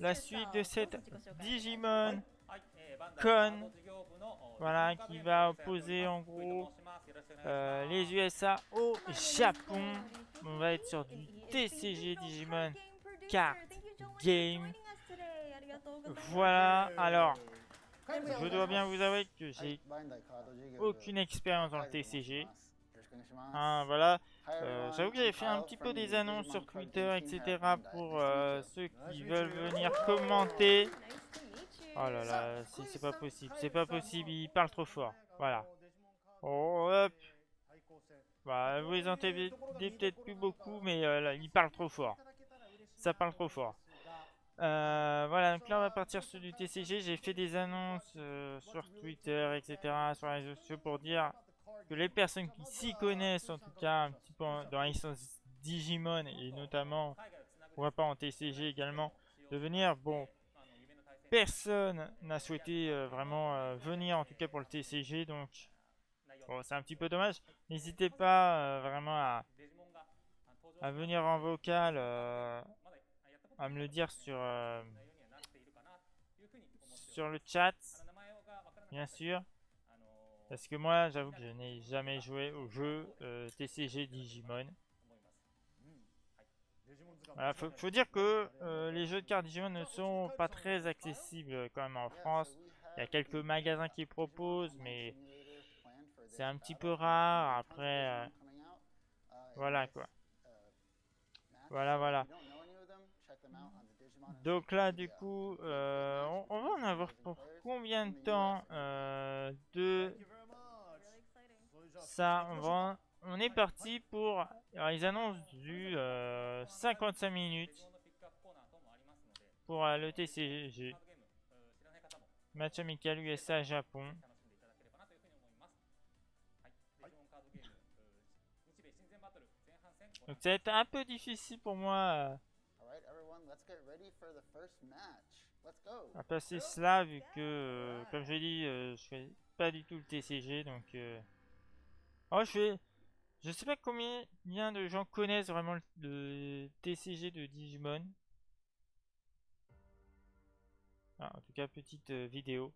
la suite de cette Digimon Con, voilà, qui va opposer en gros les USA au Japon. On va être sur du TCG Digimon Card Game. Voilà, alors je dois bien vous avouer que j'ai aucune expérience dans le TCG. Hein, voilà, j'avoue que j'avais fait un petit peu des annonces sur Twitter, etc. pour ceux qui veulent venir commenter. Oh là là, c'est pas possible, c'est pas possible, il parle trop fort. Voilà. Oh, hop. Bah, vous les entendez peut-être plus beaucoup, mais là, il parle trop fort. Ça parle trop fort. Voilà, donc là on va partir sur du TCG. J'ai fait des annonces sur Twitter, etc., sur les réseaux sociaux pour dire que les personnes qui s'y connaissent, en tout cas un petit peu dans la licence Digimon et notamment, pourquoi pas en TCG également, de venir. Bon, personne n'a souhaité vraiment venir, en tout cas pour le TCG, donc bon, c'est un petit peu dommage. N'hésitez pas vraiment à venir en vocal, à me le dire sur le chat, bien sûr. Parce que moi, j'avoue que je n'ai jamais joué au jeu TCG Digimon. Voilà, faut dire que les jeux de cartes Digimon ne sont pas très accessibles quand même en France. Il y a quelques magasins qui proposent, mais c'est un petit peu rare. Après, voilà quoi. Voilà. Donc là, du coup, on va en avoir pour combien de temps de ça? On est parti pour... Alors, ils annoncent du 55 minutes pour le TCG. Match amical USA-Japon. Donc ça va être un peu difficile pour moi à passer cela, vu que, comme je l'ai dit, je fais pas du tout le TCG. Donc, oh, je sais pas combien de gens connaissent vraiment le TCG de Digimon. Ah, en tout cas, petite vidéo.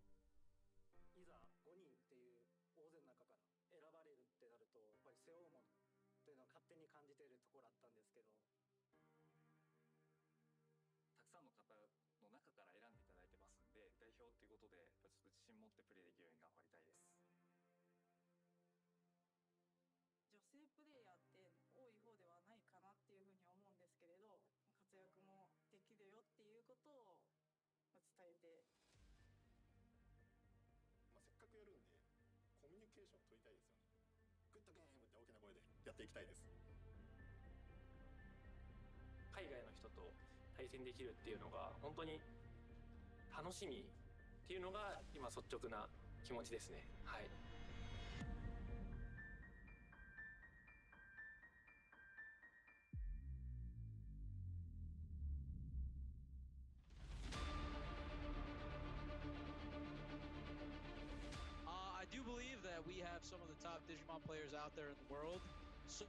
I do believe that we have some of the top Digimon players out there in the world. So,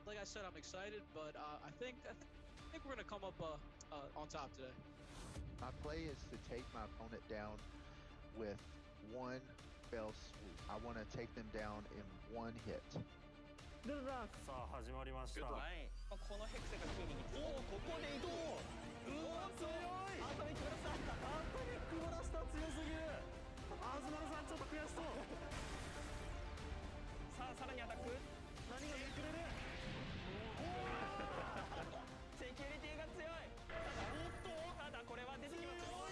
like I said, I'm excited, but I think we're gonna come up on top today. My play is to take my opponent down with one fell swoop. I want to take them down in one hit. さあ始まりました。このヘクセがキーにここで移動。うわ強い。アトミックブラスター。アトミックブラスター強すぎる。アズマルさんちょっと悔しそう。さあさらにアタック。何が出てくれる。セキュリティが強い。ただこれは出てきますよ。こ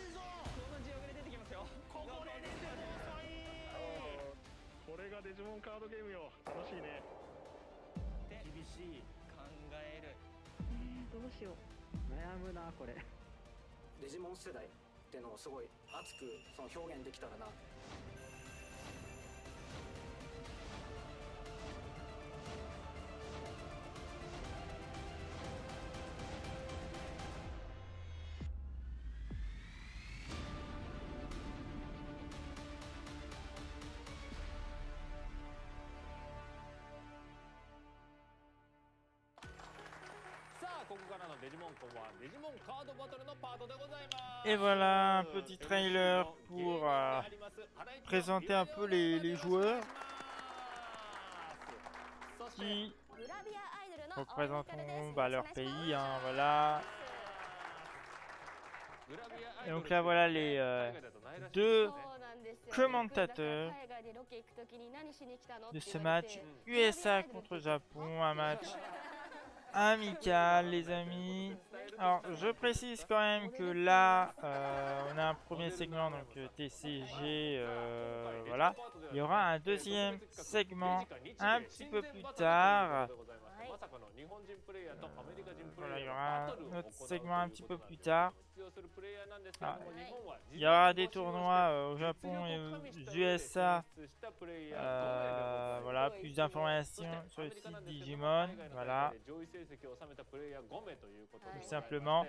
のジオグで出てきますよ。ここで出ても遅い。これがデジモンカードゲームよ。楽しいね。厳しい考える。どうしよう。悩むなこれ。デジモン世代っていうのをすごい熱くその表現できたらな。こ Et voilà un petit trailer pour présenter un peu les joueurs qui représenteront leur pays, hein, voilà. Et donc là voilà les deux commentateurs de ce match USA contre Japon, un match amical les amis. Alors je précise quand même que là on a un premier segment donc TCG, voilà. Il y aura un deuxième segment un petit peu plus tard. Voilà, il y aura un autre segment un petit peu plus tard. Ah, il y aura des tournois au Japon et aux USA. Voilà, plus d'informations sur le site Digimon. Voilà, tout simplement.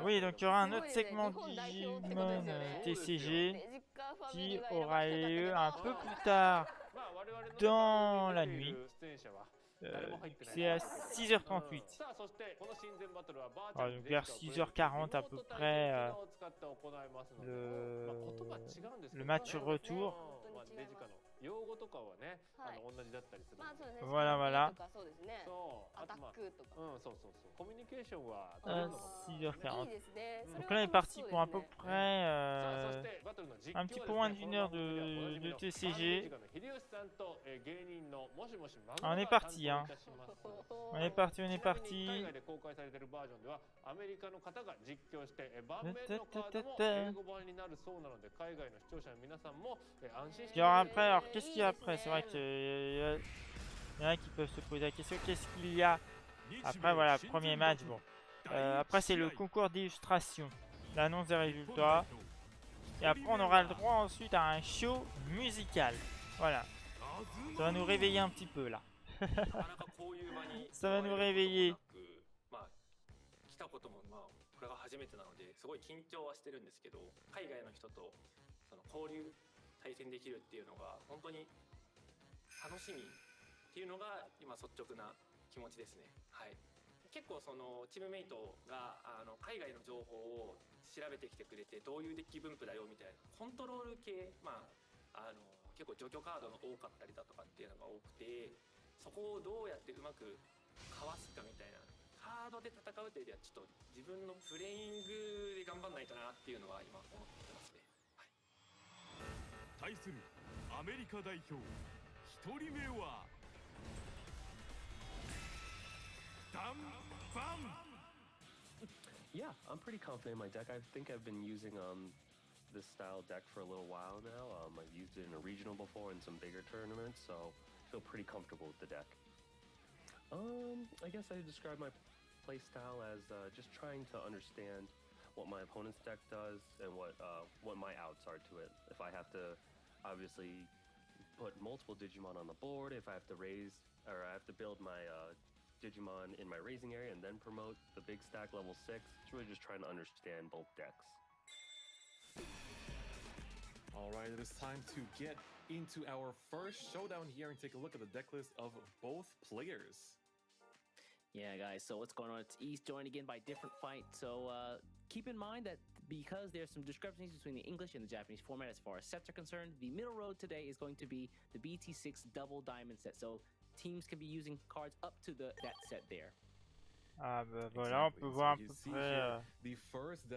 Oui, donc il y aura un autre segment Digimon TCG qui aura lieu un peu plus tard dans la nuit. C'est à 6h38. Alors, donc vers 6h40 à peu près le match retour. Voilà, voilà. 6h40. Donc là, on est parti pour à peu près un petit peu moins d'une heure de TCG. On est parti, hein. On est parti, on est parti. Après, alors qu'est-ce qu'il y a après? C'est vrai qu'il y en a qui peuvent se poser la question, qu'est-ce qu'il y a après? Voilà, premier match, bon. Après c'est le concours d'illustration, l'annonce des résultats. Et après on aura le droit ensuite à un show musical. Voilà. Ça va nous réveiller un petit peu là. Ça va nous réveiller. これが初めてなのですごい緊張はしてるんですけど、海外の人とその交流対戦できるっていうのが本当に楽しみっていうのが今率直な気持ちですね。はい。結構そのチームメイトが海外の情報を調べてきてくれて、どういうデッキ分布だよみたいなコントロール系、結構除去カードが多かったりだとかっていうのが多くて、そこをどうやってうまくかわすかみたいな。カードで戦うというよりはちょっと自分のプレイングで頑張んないとなっていうのは今思ってますね。はい。対するアメリカ代表1人目はダンバン。Yeah, I'm pretty confident in my deck. I think I've been using this style deck for a little while now. I've used it in a regional before in some bigger tournaments, so I feel pretty comfortable with the deck. I guess I describe my playstyle as just trying to understand what my opponent's deck does and what my outs are to it. If I have to obviously put multiple Digimon on the board, if I have to raise or I have to build my Digimon in my raising area and then promote the big stack level 6, it's really just trying to understand both decks. Alright, it is time to get into our first showdown here and take a look at the deck list of both players. Yeah, guys, so what's going on? It's East joined again by Different Fight. So keep in mind that because there's some discrepancies between the English and the Japanese format as far as sets are concerned, the middle road today is going to be the BT6 double diamond set. So teams can be using cards up to that set there. Ah bah voilà, on peut voir à peu près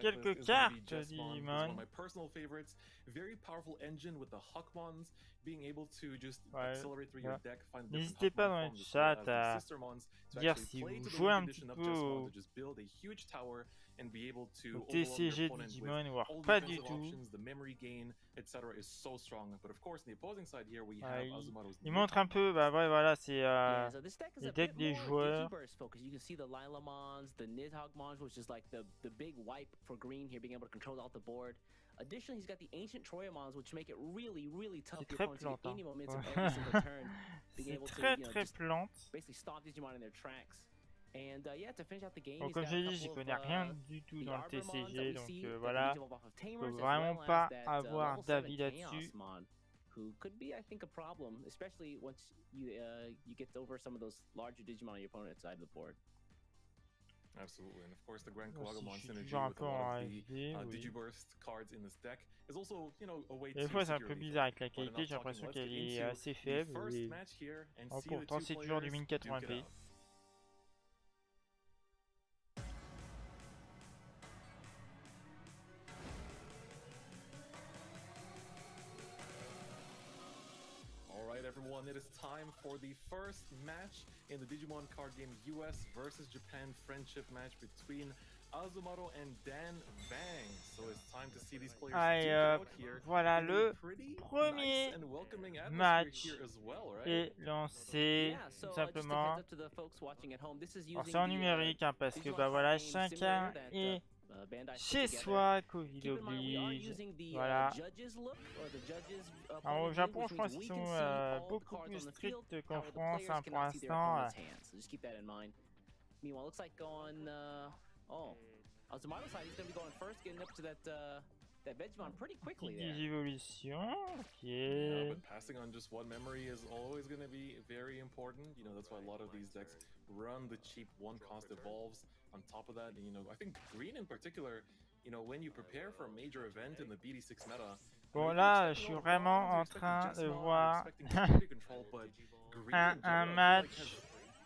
quelques cartes Digimon. My personal favorites, very powerful engine with the Hawkmons, being able to just accelerate through your deck, find the N'hésitez pas dans le chat à dire si vous jouez un petit peu au TCG Digimon ou alors pas du tout. Il montre un peu, bah ouais voilà, c'est les decks des joueurs. The Nidhoggmons, which is like the big wipe for green here, being able to control out the board. Additionally, he's got the ancient Troyamons, which make it really, really tough for opponents to get any momentum every single turn. Being able to, basically stop Digimon in their tracks. And yeah, to finish out the game, comme je dis, j'y connais rien du tout dans le TCG, donc voilà, je peux vraiment pas avoir d'avis là-dessus. who could be, I think, a problem, especially once you get over some of those larger Digimon on your opponent's side of the board. Absolutely, and of course the Grand Moi aussi, Kawagomon je suis synergy toujours un with a peu lot en of the AFD, oui. Digiburst cards in this deck is also, you know, a way Des to fois, c'est un peu security bizarre avec la fill. But qualité, enough j'ai l'impression talking, let's qu'elle get est into assez the faible. first Et... match here and Oh, see the pourtant, two c'est toujours du players min duke it 80p. out. Alright everyone, it is time for the first match in the Digimon card game US versus Japan friendship match between Azumaro and Dan Bang. So it's time to see these players duke it out here. Voilà in le a pretty premier nice and welcoming atmosphere match here as well, right? est lancé, Yeah, so tout just a heads simplement. up to the folks watching at home. This is Alors using c'est en the, numérique, hein, parce que Digimon bah card voilà, game chacun simulator that, est Bandai put chez together. soi, Covid Keep in mind, we are oblige. using the Voilà. judges look or the judges Alors au point of view, Japon, which je pense means qu'ils we can sont see all the beaucoup cards plus on the field. stricts qu'en However, the France, players hein, pour cannot see their l'instant. opponent's hands, so just keep that in mind. Meanwhile, looks like on Azumaro's side, he's going to be going first, getting up to that Vegemon pretty quickly there. Digivolution, ok. Yeah, but passing on just one memory is always going to be very important. You know, that's why a lot of these decks run the cheap one-cost evolves. On top of that, you know, I think green in particular, you know, when you prepare for a major event in the BD6 meta. Bon là, je suis vraiment en train de voir un match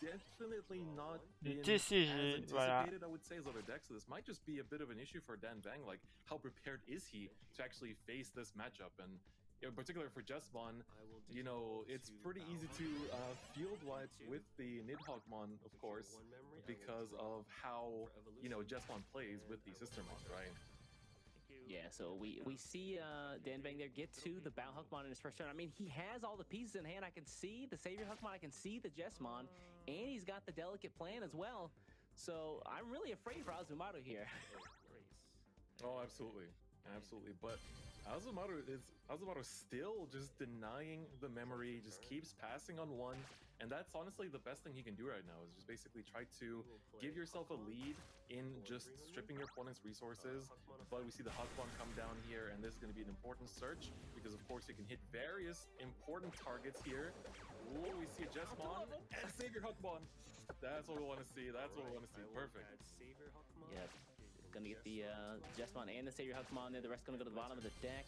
definitely not du been TCG, as voilà. anticipated, I would say, as other decks. So this might just be a bit of an issue for Dan Bang. Like, how prepared is he to actually face this matchup? And in particular for Jesmon, you know, it's pretty easy to field wipe with the Nidhoggmon, of course, because of how, you know, Jesmon plays with the Sistermon, right? Yeah, so we see Dan Bang there get to the Bao Huckmon in his first turn. I mean, he has all the pieces in hand. I can see the Savior Huckmon, I can see the Jesmon, and he's got the delicate plan as well. So I'm really afraid for Azumaro here. Oh, absolutely. Absolutely. But Azumaro still just denying the memory, just keeps passing on one. And that's honestly the best thing he can do right now, is just basically try to give yourself a lead in just stripping your opponent's resources. But we see the Huckmon come down here, and this is going to be an important search, because of course you can hit various important targets here. Ooh, we see a Jesmon and Savior Huckmon. That's what we want to see. That's what we want to see. Perfect. Yeah, gonna get the Jesmon and the Savior Huckmon there. The rest gonna go to the bottom of the deck.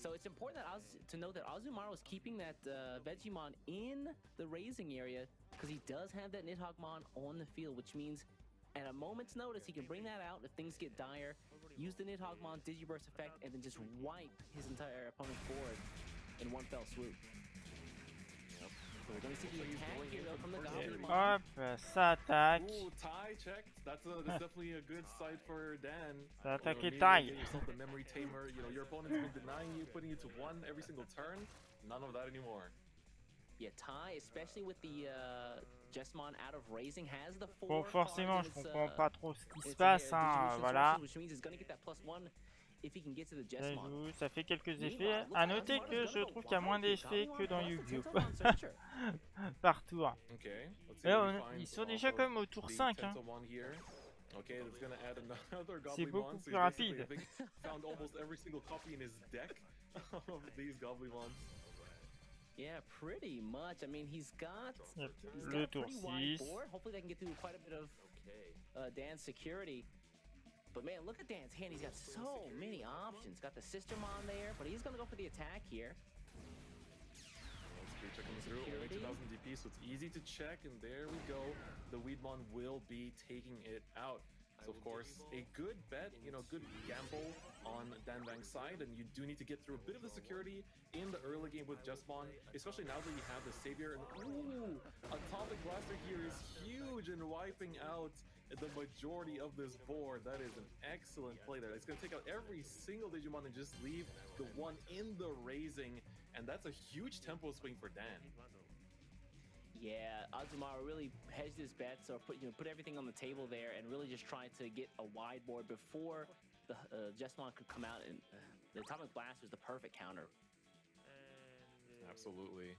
So it's important that to note that Azumaro is keeping that Vegemon in the raising area, because he does have that Nidhoggmon on the field, which means at a moment's notice he can bring that out if things get dire, use the Nidhoggmon Digiburst effect, and then just wipe his entire opponent's board in one fell swoop. So we're gonna see the attack here though from the Goblinmon. Hop, ça attaque. Ooh, tie checked. That's definitely a good sight for Dan. Ça attaque et Maybe taille. get yourself the memory tamer. You know, your opponent's been denying you, putting you to one every single turn. None of that anymore. Yeah, tie, especially with the Jesmon out of raising, has the Bon, 4 forcément, cards je in its, comprends pas trop ce qui se its, passe, hein, distribution voilà. sources, which means he's gonna get that +1 if he can get to the Ça Jesmon. joue, ça fait quelques effets. Meanwhile, À looks like noter Azumaro's que gonna je go trouve qu'il y a moins wide here. d'effets que dans Goblinmon Yu-Gi-Oh! plus Tentomon Searcher. Par tour. Okay, let's see Là, what he ils finds sont off déjà of comme au tour the 5. Hein. Tentomon here. Okay, that's gonna add another C'est Goblinmon. beaucoup So plus he's basically, rapide. I think, found almost every single copy in his deck of these Goblinmons. Yeah, pretty much. I mean, he's got Le a tour pretty wide 6. board. Hopefully they can get through quite a bit of Dan's security. But man, look at Dan's hand. He's got so many options. Got the Sistermon there, but he's gonna go for the attack here. Creature coming through, only 2000 DP, so it's easy to check, and there we go. The Weedmon will be taking it out. So of course, a good bet, you know, good gamble on Dan Bang's side, and you do need to get through a bit of the security in the early game with Jesmon, especially now that you have the Savior. And ooh, Atomic Blaster here is huge and wiping out the majority of this board. That is an excellent play there. It's going to take out every single Digimon and just leave the one in the raising, and that's a huge tempo swing for Dan. Yeah, Azumaro really hedged his bets, or put everything on the table there, and really just tried to get a wide board before the Jesmon could come out. And the Atomic Blaster is the perfect counter. Absolutely.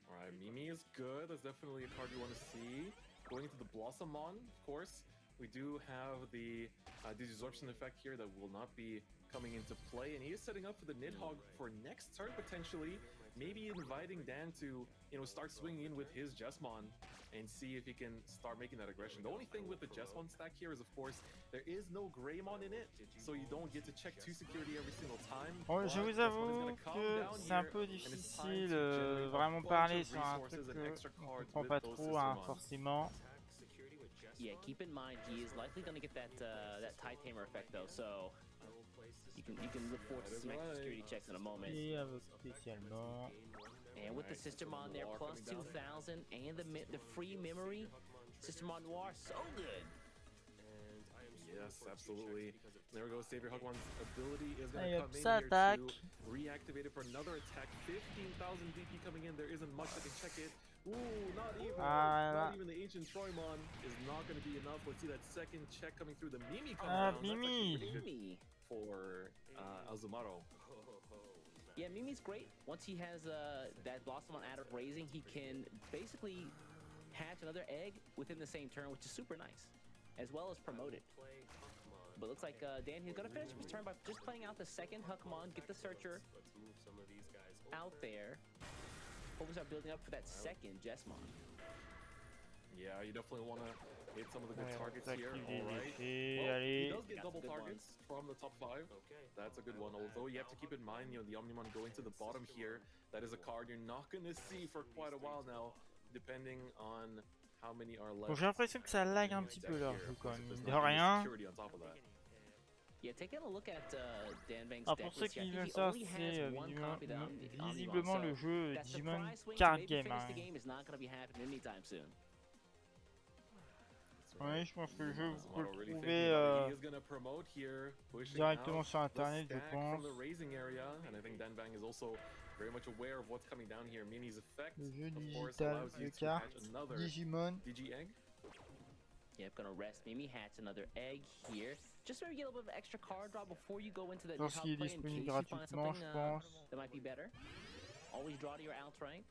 All right, Mimi is good. That's definitely a card you want to see. Going into the Blossomon, of course, we do have the Digisorption effect here that will not be coming into play, and he is setting up for the Nidhogg for next turn potentially. maybe inviting Dan to, you know, start swinging in with his Jesmon and see if he can start making that aggression. The only thing with the Jesmon stack here is, of course, there is no Greymon in it, so you don't get to check 2 security every single time. Bon, je vous avoue que c'est un peu difficile vraiment parler sur un truc qu'on comprend pas trop, hein, forcément. Yeah, keep in mind he is likely going to get that that tie tamer effect though, so you can look forward to some extra security checks in a moment. Et avec spécialement. And with the Systemon there, plus 2,000 and the free memory, Systemon Noir, so good. Yes, absolutely. There we go. Savior Hugmon's ability is going Hey, to come in attack. here to reactivate it for another attack. 15,000 DP coming in. There isn't much that can check it. Ooh, not even the Ancient Troymon is not going to be enough. Let's see that second check coming through. The Mimi comes down. Mimi. That's actually pretty good for Azumaro. Yeah, Mimi's great. Once he has that Blossom on Adder raising, he can basically hatch another egg within the same turn, which is super nice, as well as promote it. But looks like Dan, he's going to finish his turn by just playing out the second Huckmon, get the Searcher out there. Hopes are building up for that second Jesmon. Yeah, you definitely want to hit some of the good targets here. All Alright. Well, he does get double targets from the top 5. That's a good one. Although you have to keep in mind, you know, the Omnimon going to the bottom here. That is a card you're not going to see for quite a while now, depending on how many are left. Bon, j'ai l'impression que ça lag un petit peu leur jeu quand même. De rien. Yeah, taking a look at Dan Bang's Ah, deck pour ceux list qui here, veulent he ça, only c'est has one copy of the visiblement Omnimon, le so jeu that Digimon surprise swing to Card maybe Game. finish Hein. the game is not going to be happening anytime soon. Oui, je pense que le jeu, vous pouvez le trouver directement sur internet, je pense. Le jeu digital de cartes Digimon. Yeah, I'm gonna rest Mimi, hatch another egg here. Just maybe get a little bit of extra card draw before you go into the Lorsqu'il est play in case disponible you find gratuitement, something je pense. that might be better. Always draw to your outrank.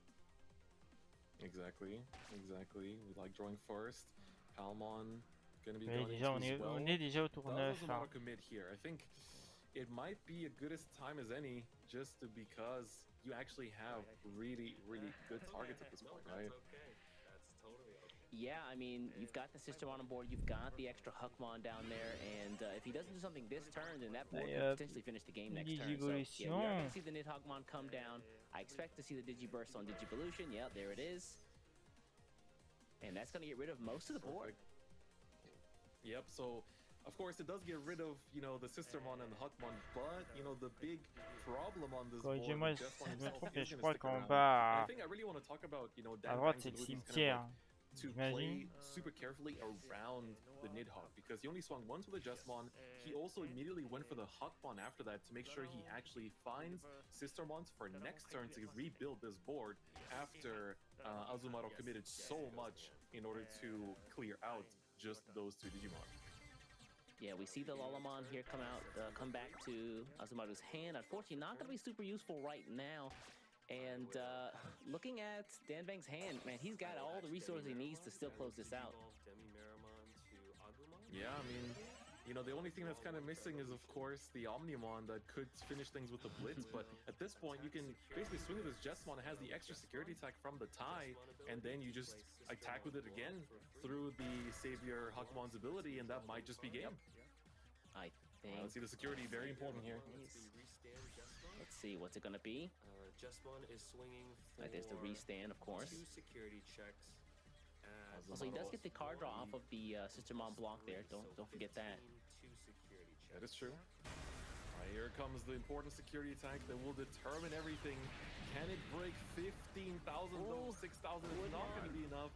Exactly. We like drawing first. Palmon gonna be Oui, déjà, on est déjà au tour 9. Hein. Commit here. I think it might be a good as time as any, just because you actually have really good targets at this point, right? Yeah, I mean, you've got the Systemon on board, you've got the extra Huckmon down there, and if he doesn't do something this turn, then that board could potentially finish the game next turn. So, yeah, we are going to see the Nidhoggmon come down. I expect to see the Digiburst on Digivolution. Yeah, there it is. And that's going to get rid of most of the board. Yep, so of course it does get rid of, you know, the Sistermon and the Huckmon, but, you know, the big problem on this board is je crois qu'en bas I think I really want to talk about, you know, à droite c'est le cimetière. To play super carefully around the Nidhogg, because he only swung once with a Jesmon. He also immediately went for the Huckmon after that to make sure he actually finds Sistermons for next turn to rebuild this board after Azumaro committed so much in order to clear out just those 2 Digimon. Yeah, we see the Lalamon here come back to Azumaru's hand. Unfortunately, not going to be super useful right now. And looking at Dan Bang's hand, man, he's got all the resources he needs to still close this out. Yeah, I mean, you know, the only thing that's kind of missing is, of course, the Omnimon that could finish things with the Blitz. But at this point, you can basically swing with this Jesmon. It has the extra security attack from the tie, and then you just attack with it again through the Savior Huckmon's ability, and that might just be game. I think. Let's see the security, very important here. Let's see, what's it gonna be? Jesmon is swinging for there's the restand, of course. 2 security checks. So he does get the card draw off of the Systemon block there. Don't forget that. That is true. Here comes the important security attack that will determine everything. Can it break 15,000? No, 6,000 is not going to be enough.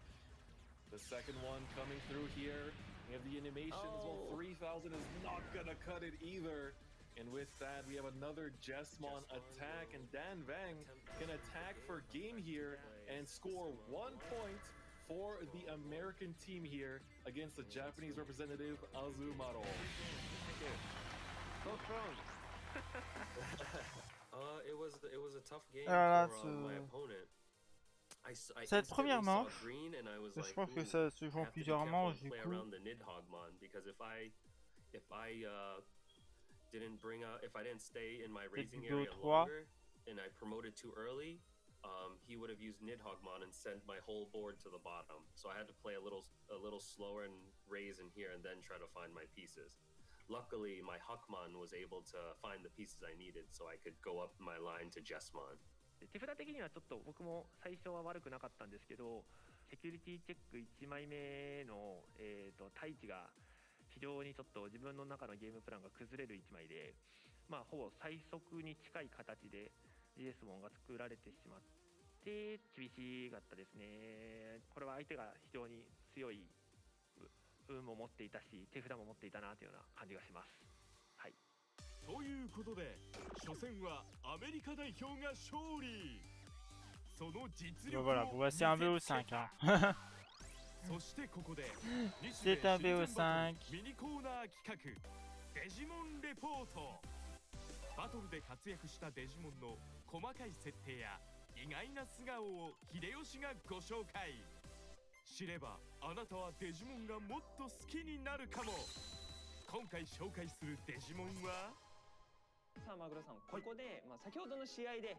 The second one coming through here. We have the animation as well. 3,000 is not going to cut it either. And with that, we have another Jesmon attack, and Dan Bang can attack for game here and score 1 point for the American team here against the Japanese representative, Azumaro. So strong. It was a tough game for my opponent. Cette première manche, je pense que ça se joue en plusieurs manches du coup. If I didn't stay in my raising area longer and I promoted too early, he would have used Nidhoggmon and sent my whole board to the bottom. So I had to play a little slower and raise in here and then try to find my pieces. Luckily, my Huckmon was able to find the pieces I needed, so I could go up my line to Jessmon. 手札的にはちょっと僕も最初は悪くなかったんですけど、セキュリティチェック1枚目の、対値が非常にちょっと自分の中のゲームプランが崩れる1枚で、まあほぼ最速に近い形で GS モンが作られてしまって厳しかったですね。これは相手が非常に強い運も持っていたし、手札も持っていたなというような感じがします。はい。ということで、初戦はアメリカ代表が勝利。その実力を Voilà, bon, c'est un BO5. Hein. そしてここで C'est un BO5. ミニコーナー企画デジモンレポート。バトルで活躍したデジモンの細かい設定や意外な素顔を秀吉がご紹介。知ればあなたはデジモンがもっと好きになるかも。今回紹介するデジモンはさあマグロさん、ここで、まあ、先ほどの試合で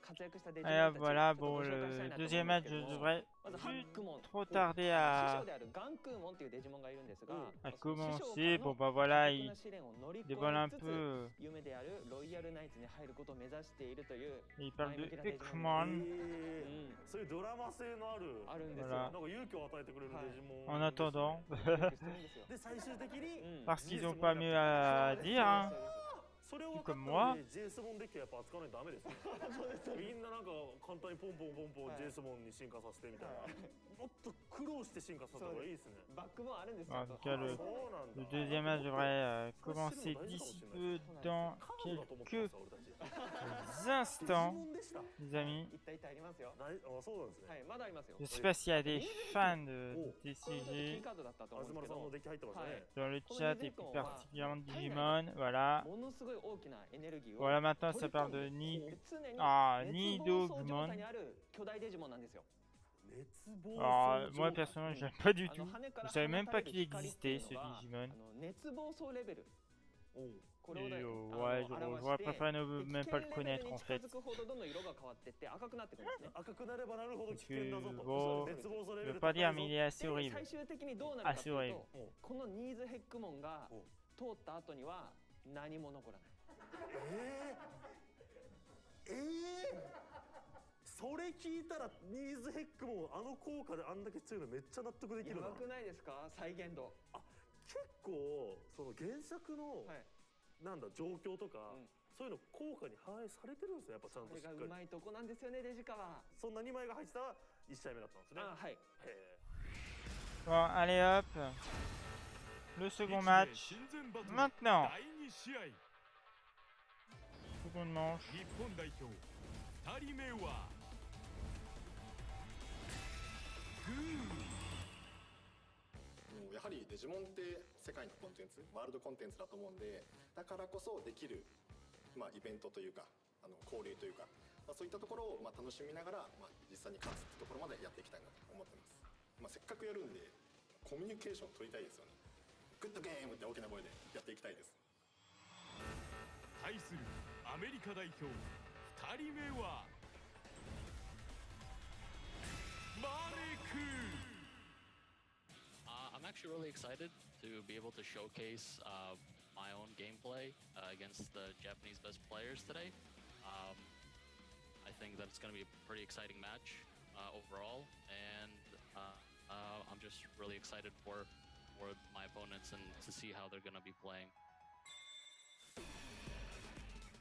活躍したデジモン Ah, たち voilà, ちょっとご bon, 紹介したい le なと思うん deuxième です match, けど je も、 devrais まずハックモン trop tarder 師 à 匠であるガンクーモンっていうデジモンがいるんですが、 commencer. Bon, bah voilà, il 試練を乗り越 dévoile un えつつ peu. 夢であるロイヤルナイツに入ることを目指しているという Il parle de 前向きなデジモン Huckmon. そういうドラマ性のある、あるんですよ。 Voilà. なんか勇気を与えてくれるデジモン。 En attendant. で最終的に Parce qu'ils ont pas mieux à dire. Hein. それを分か Comme った moi. ので JS モンデッキはやっぱ扱わないとダメですね。みんななんか簡単にポンポンポンポン JS モンに進化させてみたいな。もっと苦労して進化させた方がいいですね。バックもあるんですよ。 En tout cas, le そうなんだ。 deuxième match devrait commencer d'ici peu dans quelques instants, les amis. 一体ありますよ。あ、そうなんですね。はい、まだありますよ。 Je sais pas s'il y a des fans de キ TCG ーカードだったと思うんですけ東さんのど、デッキ入ってますね。 dans le chat et plus particulièrement Digimon. Voilà. ものすごい大きなエネルギーを Voilà, maintenant ça parle de Ni. 常に Ah, 熱暴走状 Nidogmon. 態にある巨大デジモンなんですよ。 Alors, moi personnellement, j'aime pas du tout. Je savais même pas qu'il existait ce Digimon. 熱暴走レベル。 これを Et, ね、 ouais, j'aurais préféré même pas le connaître en fait. 近づくほどどんどん色が変わってって赤くなってくるんですね。赤くなればなるほど危 Parce 険だぞ que と。 bon, 熱暴走レ je ベ veux ル pas 高い dire, ぞ mais il est assez で horrible. 最終的にどうなるかと assez いう horrible. と、このニーズヘックモンが通った後には何も残らない。それ聞いたらニーズヘックもあの効果であんだけ強いのめっちゃ納得できるな。やばくないですか、再現度。あ、結構その原作の、なんだ状況とか、そういうの効果に反映されてるんですね、やっぱちゃんとしっかり。それがうまいとこなんですよね、デジカは。そんな2枚が入ってた1試合目だったんですね。あ、はい。 Bon, allez hop. Le second match. Maintenant. 第2試合 Seconde manche. 日本代表2人目はやはりデジモンって世界のコンテンツ、ワールドコンテンツだと思うんで、だからこそできる、イベントというか交流というか、そういったところを楽しみながら、実際に勝つってところまでやっていきたいなと思ってます。せっかくやるんでコミュニケーション取りたいですよね。グッドゲームって大きな声でやっていきたいです。対するアメリカ代表2人目はマレク。I'm actually really excited to be able to showcase my own gameplay against the Japanese best players today. I think that it's going to be a pretty exciting match overall, and I'm just really excited for my opponents and to see how they're going to be playing.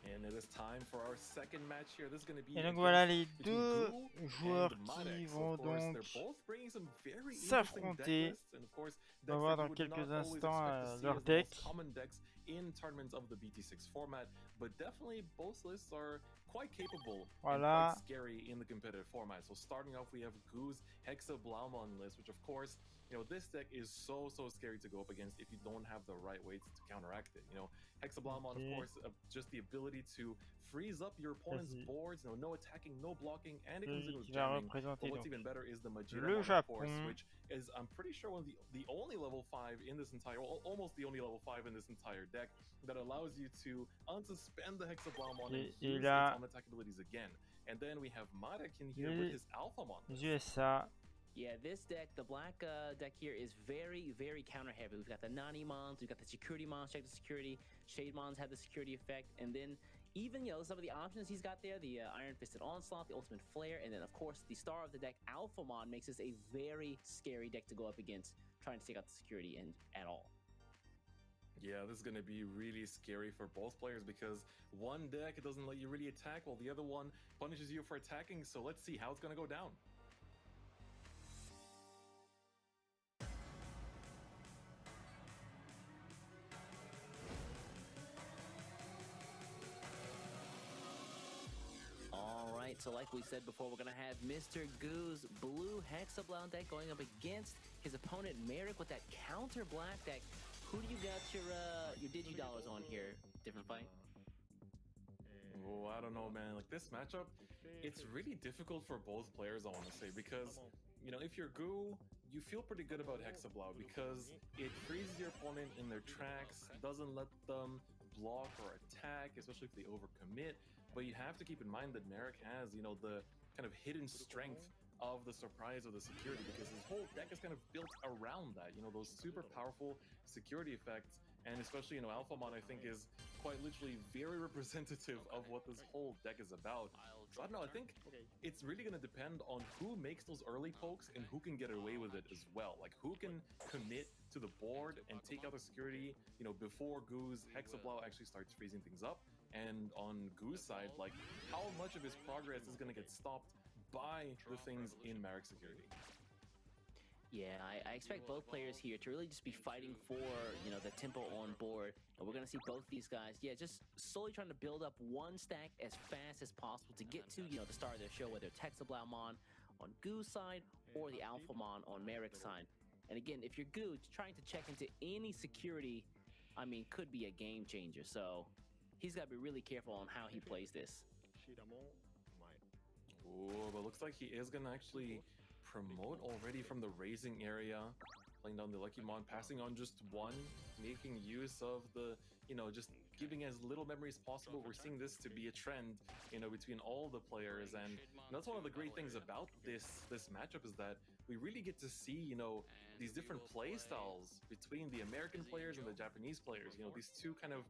And it is time for our second match here. This is going to be Et donc voilà les deux joueurs qui vont donc s'affronter. On va voir dans quelques instants leur deck. In tournaments of the BT6 format, but definitely both lists are quite capable Voilà. and quite scary in the competitive format. So starting off, we have Goose Hexa Blaumon list, which of course, you know, this deck is so scary to go up against if you don't have the right ways to counteract it. You know, Hexa Blaumon, of course, just the ability to freeze up your opponent's boards. You know, no attacking, no blocking, and it comes in with jamming. But what's even better is the Majira, of course, which is, I'm pretty sure, one of the only level 5 in this entire, almost the only level 5 in this entire deck that allows you to unsuspend the Hexa Blaumon and use its on attack abilities again. And then we have Marek in here with his Alphamon. USA. Yeah, this deck, the black deck here, is very, very counter heavy. We've got the Nani Mons, we've got the Security Mons, check the security. Shade Mons have the security effect, and then even, some of the options he's got there, the Iron Fisted Onslaught, the Ultimate Flare, and then of course the star of the deck, Alphamon, makes this a very scary deck to go up against, trying to take out the security at all. Yeah, this is going to be really scary for both players because one deck doesn't let you really attack while the other one punishes you for attacking, so let's see how it's going to go down. Alright, so like we said before, we're going to have Mr. Goo's blue Hexablown deck going up against his opponent Merrick with that counter black deck. Who do you got your Digidollars on here? Different fight? Oh, I don't know, man. Like, this matchup, it's really difficult for both players, I want to say, because, if you're Goo, you feel pretty good about Hexablow because it freezes your opponent in their tracks, doesn't let them block or attack, especially if they overcommit. But you have to keep in mind that Merrick has, the kind of hidden strength of the surprise of the security, because his whole deck is kind of built around that, those super powerful security effects. And especially, Alphamon, I think, is quite literally very representative of what this whole deck is about. So I don't know, I think it's really going to depend on who makes those early pokes and who can get away with it as well. Like, who can commit to the board and take out the security, before Goo's Hexablow actually starts freezing things up. And on Goo's side, like, how much of his progress is going to get stopped by the things in Merrick's security? Yeah, I expect both players here to really just be fighting for, the tempo on board. And we're going to see both these guys, just slowly trying to build up one stack as fast as possible to get to, the start of their show, whether it's Hexablow-mon on Goo's side or the Alphamon on Merrick's side. And again, if you're Goo, trying to check into any security, could be a game changer. So he's got to be really careful on how he plays this. Oh, but looks like he is going to actually promote already from the raising area, playing down the Lucky Mon, passing on just one, making use of the, just giving as little memory as possible. We're seeing this to be a trend, between all the players, and that's one of the great things about this matchup is that we really get to see, these different play styles between the American players and the Japanese players. These two kind of,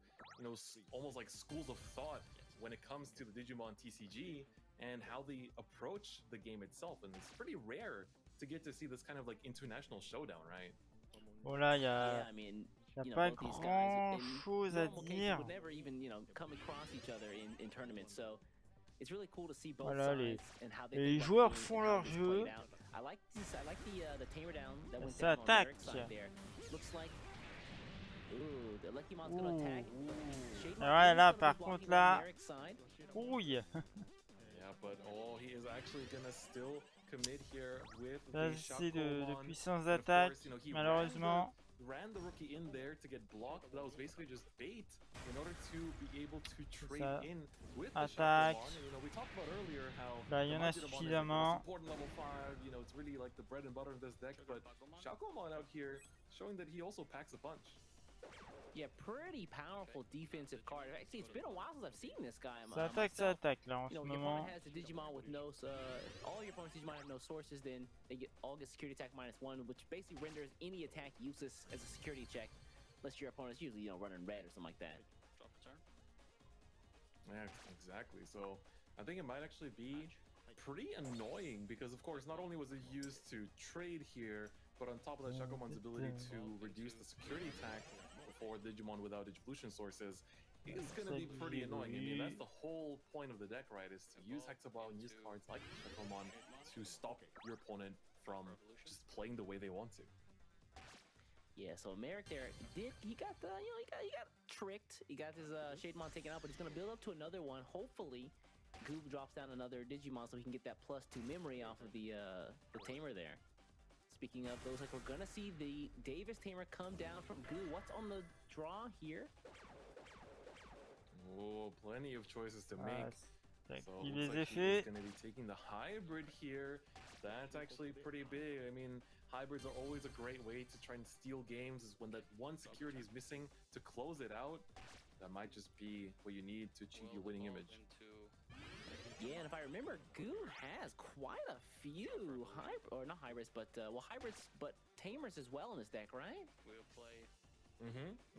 almost like schools of thought when it comes to the Digimon TCG and how they approach the game itself. And it's pretty rare to get to see this kind of like international showdown, right? Bon là, y a pas grand chose à dire. Would never even, come across each other in tournaments. So it's really cool to see both Voilà, sides and how they les joueurs font leur jeu. I like the tamer down that went Ça down on attaque. Merrick's side there. Looks like the Lucky Mon's gonna attack. Ouais, là, par contre, là, ouille. Yeah, but he is actually gonna still commit here with Là, the c'est de Shakomon. puissance d'attaque, He malheureusement. ran the rookie in there to get blocked, but that was basically just bait in order to be able to trade Ça in with the attaque. Shakomon. We talked about earlier how Là, il y en a the Digimon is suffisamment. support in level 5, it's really like the bread and butter of this deck, but Shakomon out here showing that he also packs a punch. Yeah, pretty powerful defensive card. Actually, it's been a while since I've seen this guy. Ça attaque là en ce Your moment. opponent has the Digimon with no, all your opponent's Digimon have no sources, then they all get security attack -1, which basically renders any attack useless as a security check, unless your opponent's usually, running red or something like that. Drop the turn. Yeah, exactly. So I think it might actually be pretty annoying because, of course, not only was it used to trade here, but on top of that, Shakomon's ability to reduce the security attack for Digimon without Digivolution sources is going to be pretty annoying. I mean, that's the whole point of the deck, right? Is to use Hexablow and use cards like Shakomon to stop your opponent from just playing the way they want to. Yeah, so Merrick there he got tricked. He got his Shademon taken out, but he's gonna build up to another one. Hopefully, Goob drops down another Digimon so he can get that +2 memory off of the tamer there. Speaking of, looks like we're gonna see the Davis tamer come down from Goo. What's on the draw here? Oh, plenty of choices to make. So Il looks les like effets. he's going to be taking the hybrid here. That's actually pretty big. I mean, hybrids are always a great way to try and steal games, is when that one security is missing to close it out. That might just be what you need to achieve your winning image. Yeah, and if I remember, Goo has quite a few not hybrids, but hybrids, but tamers as well in his deck, right? We'll play.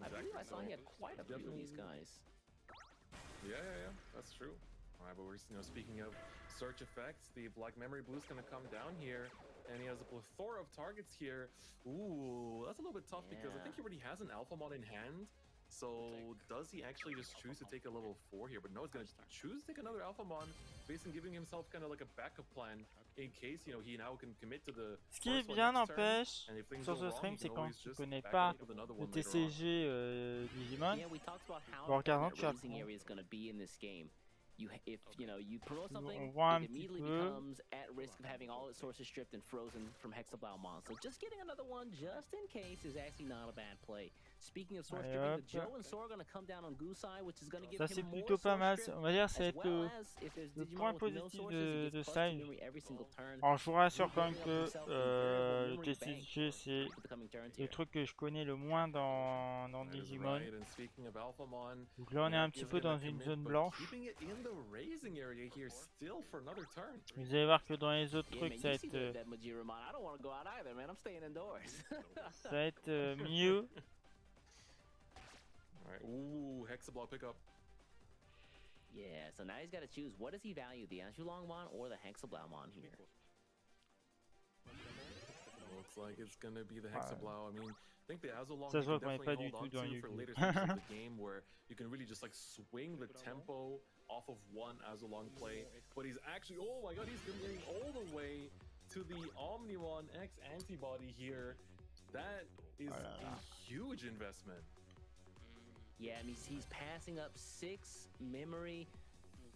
I believe I saw he had quite a few of these guys. Yeah, that's true. All right, but we're speaking of search effects, the Black Memory Blue is going to come down here, and he has a plethora of targets here. Ooh, that's a little bit tough because I think he already has an Alphamon in hand. So does he actually just choose to take a level 4 here? But no, he's going to choose to take another Alphamon, basically giving himself kind of like a backup plan in case, he now can commit to the Ce qui est bien n'empêche sur ce stream, c'est quand tu connais pas le TCG Digimon, en regardant tu apprends. You promote something, On voit un it petit immediately peu. becomes at risk of having all its sources stripped and frozen from Hexablow Mon. So just getting another one just in case is actually not a bad play. Speaking of source stripping, the Joe and Sora are going to come down on Gusai, which is going to give Ça c'est him more plutôt pas mal, source on va dire c'est well as if there's le Digimon point with no positif sources, it de gets ça. plus memory every single turn. Alors je vous rassure quand même que Building up le himself a very variable TCG c'est for the coming turns le here. truc que je connais le moins dans Digimon. Right, and speaking of Alphamon, Donc là on est un petit peu dans une zone blanche. keeping it in the raising area here still for another turn. Vous allez voir que dans les autres Yeah, trucs man, ça va you see être that Majira Mon. I don't want to go out either, man. I'm staying indoors. ça va être mieux. Alright, ooh, Hexablow pickup. Yeah, so now he's got to choose. What does he value, the Azulongmon or the Hexabloumon here? Looks like it's gonna be the Hexablow. I mean, I think the Azulong Ça you se voit can qu'on est pas definitely du hold tout on dans to for YouTube. later stages of the game where you can really just like swing the tempo off of one Azulong play. But he's actually, oh my god, he's getting all the way to the Omnimon X antibody here. That is a huge investment. Yeah, I mean, he's passing up 6 memory.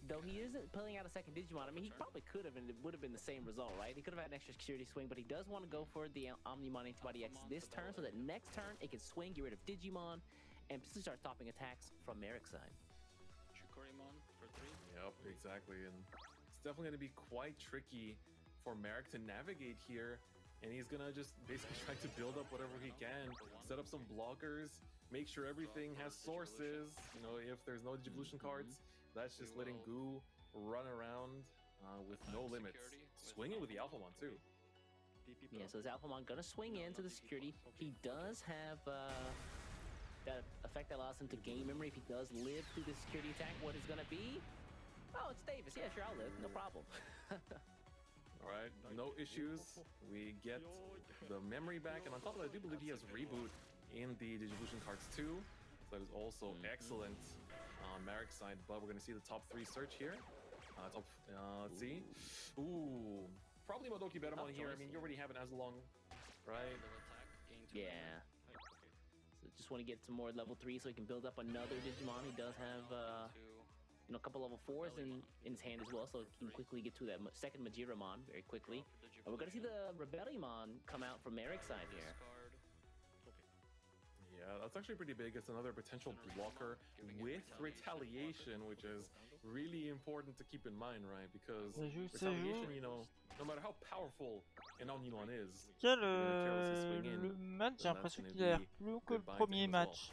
Though he isn't pulling out a second Digimon, I mean, he probably could have, and it would have been the same result, right? He could have had an extra security swing, but he does want to go for the Omnimon Antibody X this turn, so that next turn it can swing, get rid of Digimon, and potentially start stopping attacks from Merrick's side. Chikorimon for 3. Yep, exactly, and it's definitely going to be quite tricky for Merrick to navigate here, and he's going to just basically try to build up whatever he can, set up some blockers, make sure everything has sources, if there's no Digivolution cards, that's just letting Goo run around with no limits. Swinging with the Alphamon too. Yeah, so is Alphamon gonna swing into the security? He does have that effect that allows him to gain memory if he does live through the security attack. What is gonna be? Oh, it's Davis. Yeah, sure, I'll live. No problem. Alright, no issues. We get the memory back, and on top of that, I do believe he has Reboot in the Digivolution cards too. So that is also excellent on Merrick's side, but we're going to see the top 3 search here. Let's see. Ooh, probably Modoki Betamon here. I mean, you already have an Azulong, right? Yeah. So just want to get some more level 3 so he can build up another Digimon. He does have a couple level 4s in his hand as well, so he can quickly get to that second Majiramon very quickly. And we're going to see the Rebellion come out from Merrick's side here. Yeah, that's actually pretty big. It's another potential blocker with retaliation, which is really important to keep in mind, right? Because retaliation, no matter how powerful an Omnimon is, Le match, j'ai l'impression qu'il a l'air plus long que le premier match.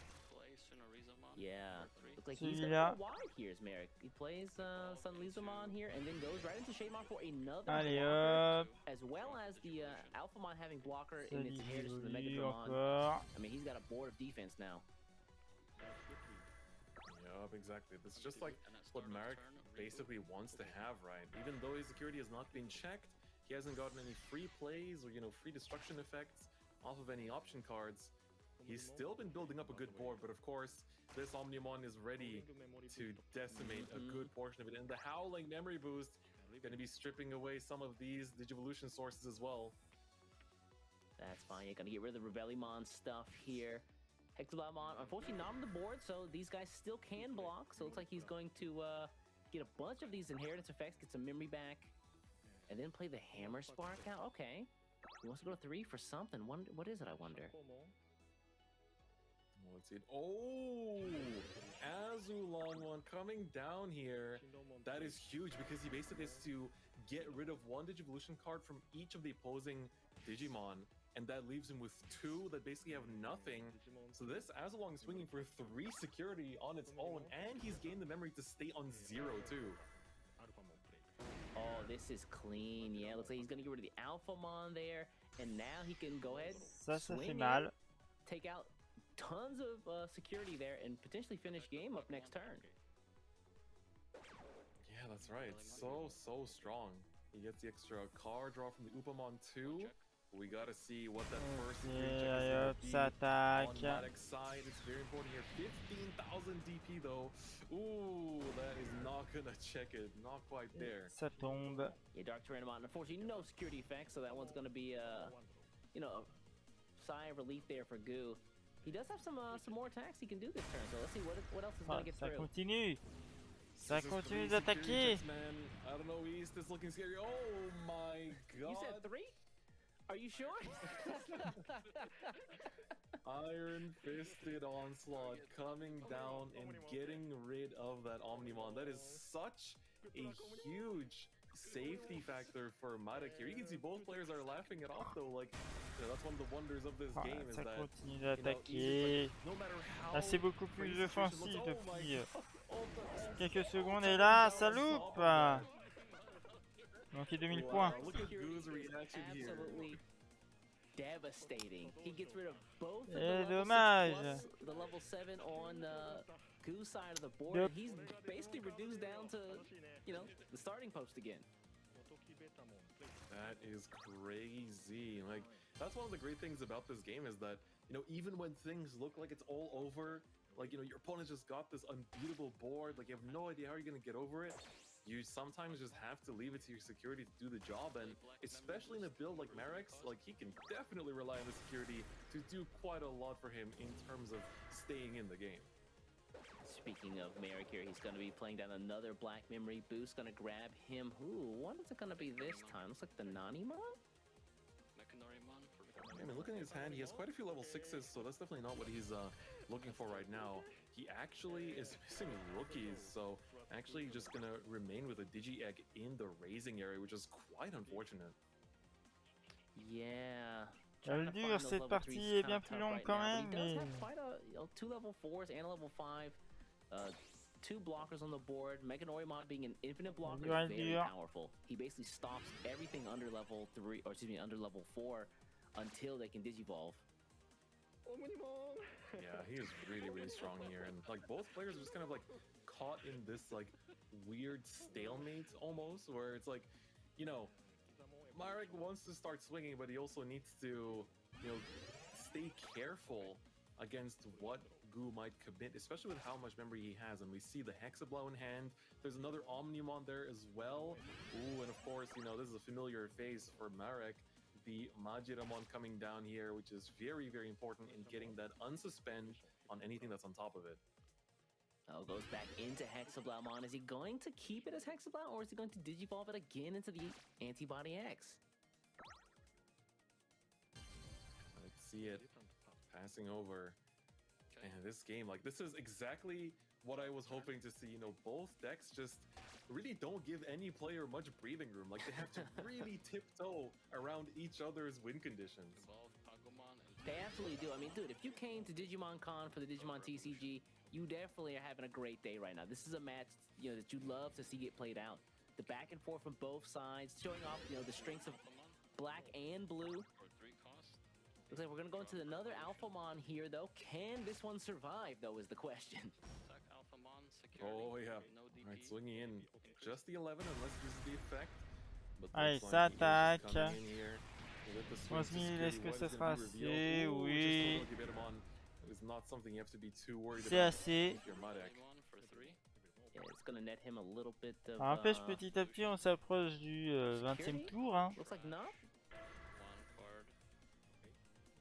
Yeah, looks like he's going to go wide here as Merrick. He plays Sun Lizamon here and then goes right into Shaymon for another blocker, as well as the Alphamon having blocker in its inheritance from the Megadramon. I mean, he's got a board of defense now. Yup, exactly. This is just like what Merrick basically wants to have, right? Even though his security has not been checked, he hasn't gotten any free plays or, free destruction effects off of any option cards. He's still been building up a good board, but of course, this Omnimon is ready to decimate a good portion of it. And the Howling Memory Boost going to be stripping away some of these Digivolution sources as well. That's fine. You're going to get rid of the Rebellion stuff here. Hexabloumon, unfortunately not on the board, so these guys still can block. So it looks like he's going to get a bunch of these inheritance effects, get some memory back, and then play the Hammer Spark out. Okay. He wants to go to 3 for something. What is it, I wonder? Let's see. Oh, Azulongmon coming down here. That is huge because he basically has to get rid of 1 Digivolution card from each of the opposing Digimon, and that leaves him with 2 that basically have nothing. So this Azulong is swinging for 3 security on its own, and he's gained the memory to stay on 0 too. this is clean. Yeah, looks like he's gonna get rid of the Alphamon there, and now he can go ahead, Ça fait swing mal. in, take out tons of security there, and potentially finish game up next turn. Yeah, that's right. So strong. He gets the extra card draw from the Upamon too. We gotta see what that first security check is gonna be on Maddox's side. It's very important here. 15,000 DP though. Ooh, that is not gonna check it. Not quite there. Ça tombe. Yeah, Dark Tyrannomon. Unfortunately, no security effects, so that one's gonna be you know, a sigh of relief there for Goo. He does have some more attacks he can do this turn, so let's see what else is gonna get Ça through. continue. Ça continue d'attaquer. I don't know, East is looking scary. Oh my god. You said 3? Are you sure? Iron Fisted Onslaught coming down and getting rid of that Omnimon. That is such a huge safety factor for Madak here. You can see both players are laughing it off though. Like, you know, that's one of the wonders of this game is Ça that continue d'attaquer. no matter how Là, c'est beaucoup plus offensif looks, depuis quelques secondes. Et là, ça loupe. Donc, il y a 2000 points. Look at Goo's reaction here. Absolutely devastating. He gets rid of both of the Et level dommage. 6 plus the level 7 on the Goo side of the board. And he's basically reduced down to, you know, the starting post again. That is crazy. Like, that's one of the great things about this game is that, you know, even when things look like it's all over, like, you know, your opponent just got this unbeatable board, like you have no idea how you're gonna get over it. You sometimes just have to leave it to your security to do the job, and especially in a build like Marek's, like he can definitely rely on the security to do quite a lot for him in terms of staying in the game. Speaking of Marek here, he's going to be playing down another Black Memory boost. Going to grab him. Ooh, what is it going to be this time? Looks like the Nanimon? I mean, looking at his hand, he has quite a few level 6s, so that's definitely not what he's looking for right now. He actually is missing rookies, so actually just going to remain with a Digi-Egg in the raising area, which is quite unfortunate. Yeah. Elle dure, cette partie est bien plus longue quand même, mais... He does have quite a, you know, 2 level 4s and a level 5. 2 blockers on the board. Meganorimon being an infinite blocker is very powerful. He basically stops everything under level 3, or excuse me, under level 4 until they can digivolve. Yeah, he is really, really strong here, and like both players are just kind of like caught in this like weird stalemate almost, where it's like, you know, Marek wants to start swinging, but he also needs to, you know, stay careful against what Goo might commit, especially with how much memory he has. And we see the Hexablow in hand. There's another Omnimon there as well. Ooh, and of course, you know, this is a familiar face for Marek. The Majiramon coming down here, which is very, very important in getting that unsuspend on anything that's on top of it. Oh, goes back into Hexabloumon. Is he going to keep it as Hexablow, or is he going to digivolve it again into the Antibody X? Let's see it passing over. And this game, like, this is exactly what I was hoping to see. You know, both decks just really don't give any player much breathing room. Like, they have to really tiptoe around each other's win conditions. They absolutely do. I mean, dude, if you came to Digimon Con for the Digimon TCG, you definitely are having a great day right now. This is a match, you know, that you'd love to see get played out. The back and forth from both sides, showing off, you know, the strengths of black and blue. Looks like we're going to go into another Alphamon here, though. Can this one survive, though, is the question. Oh, yeah. All right, swinging in just the 11, unless it uses the effect. But allez, ça attaque. 11 000, est-ce que ça sera assez? Oui. C'est assez. Yeah, it's gonna net him a little bit of, N'empêche, petit à petit, on s'approche du 20e tour. Hein. Looks like not.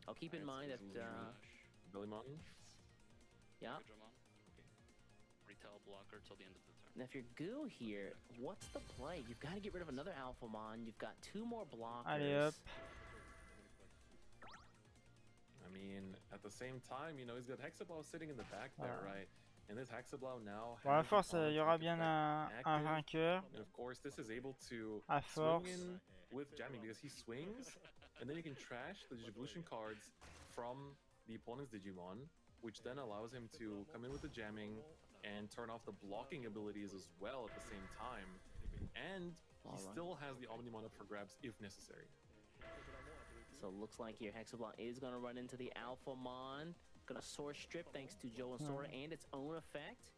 I'll keep in mind that Billy Mountain. Yeah. Retail blocker till the end of the turn. Now if you're Goo here, what's the play? You've got to get rid of another Alphamon. You've got 2 more blockers. Allez hop. I mean, at the same time, you know, he's got Hexablow sitting in the back there, right? And this Hexablow now. Bon, à force, il y aura bien un vainqueur. And of course, this is able to à swing in with jamming because he swings, and then you can trash the Digivolution cards from the opponent's Digimon, which then allows him to come in with the jamming and turn off the blocking abilities as well at the same time. And he still has the Omnimon up for grabs if necessary. So it looks like here Hexablon is going to run into the Alphamon. Going to Source Strip thanks to Joe and Sora and its own effect.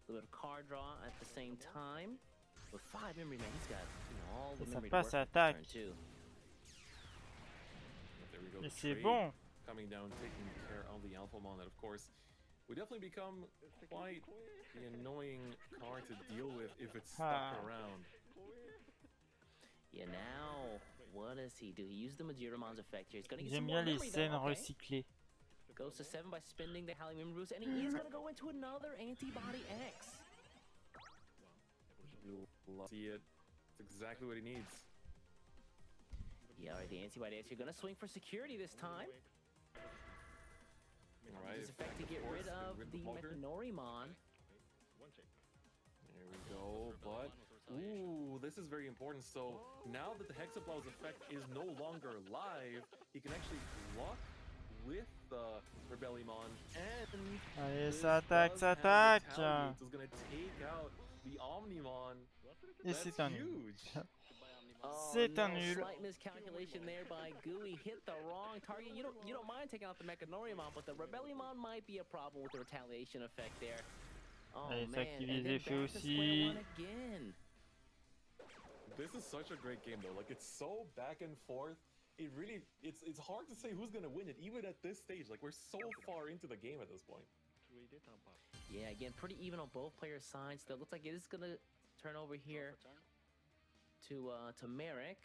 A little bit of card draw at the same time. With 5 memory, man, he's got all the memory to work with turn 2. There we go. Et c'est bon. Coming down, taking care of the Alphamon. That, of course, would definitely become quite the annoying card to deal with if it's stuck around. Yeah, now, what does he do? He used the Majiramon's effect here. He's going to get J'aime some bien more les memory, scènes though. Okay. recyclées. Goes to 7 by spending the Howling Memory Boost, and he is going to go into another Antibody X. You'll see it. It's exactly what he needs. Yeah, all right, the Antibody X. You're going to swing for security this time. All right, His effect to get rid of the Mechanorimon. There we go, but ooh, this is very important. So now that the Hexablow's effect is no longer live, he can actually block with the Rebellimon, and allez, ça attaque, ça attaque. It's gonna take out the Omnimon. Et c'est un huge. C'est un nul. Slight miscalculation there by Gooey. Hit the wrong target. You don't mind taking out the Mechanorimon, but the Rebellimon might be a problem with the retaliation effect there. Oh allez, man, s'activer les effets aussi. This is such a great game though. Like, it's so back and forth. It really, it's hard to say who's gonna win it, even at this stage. Like, we're so far into the game at this point. Yeah, again, pretty even on both players' sides. That looks like it is gonna turn over here to Merrick.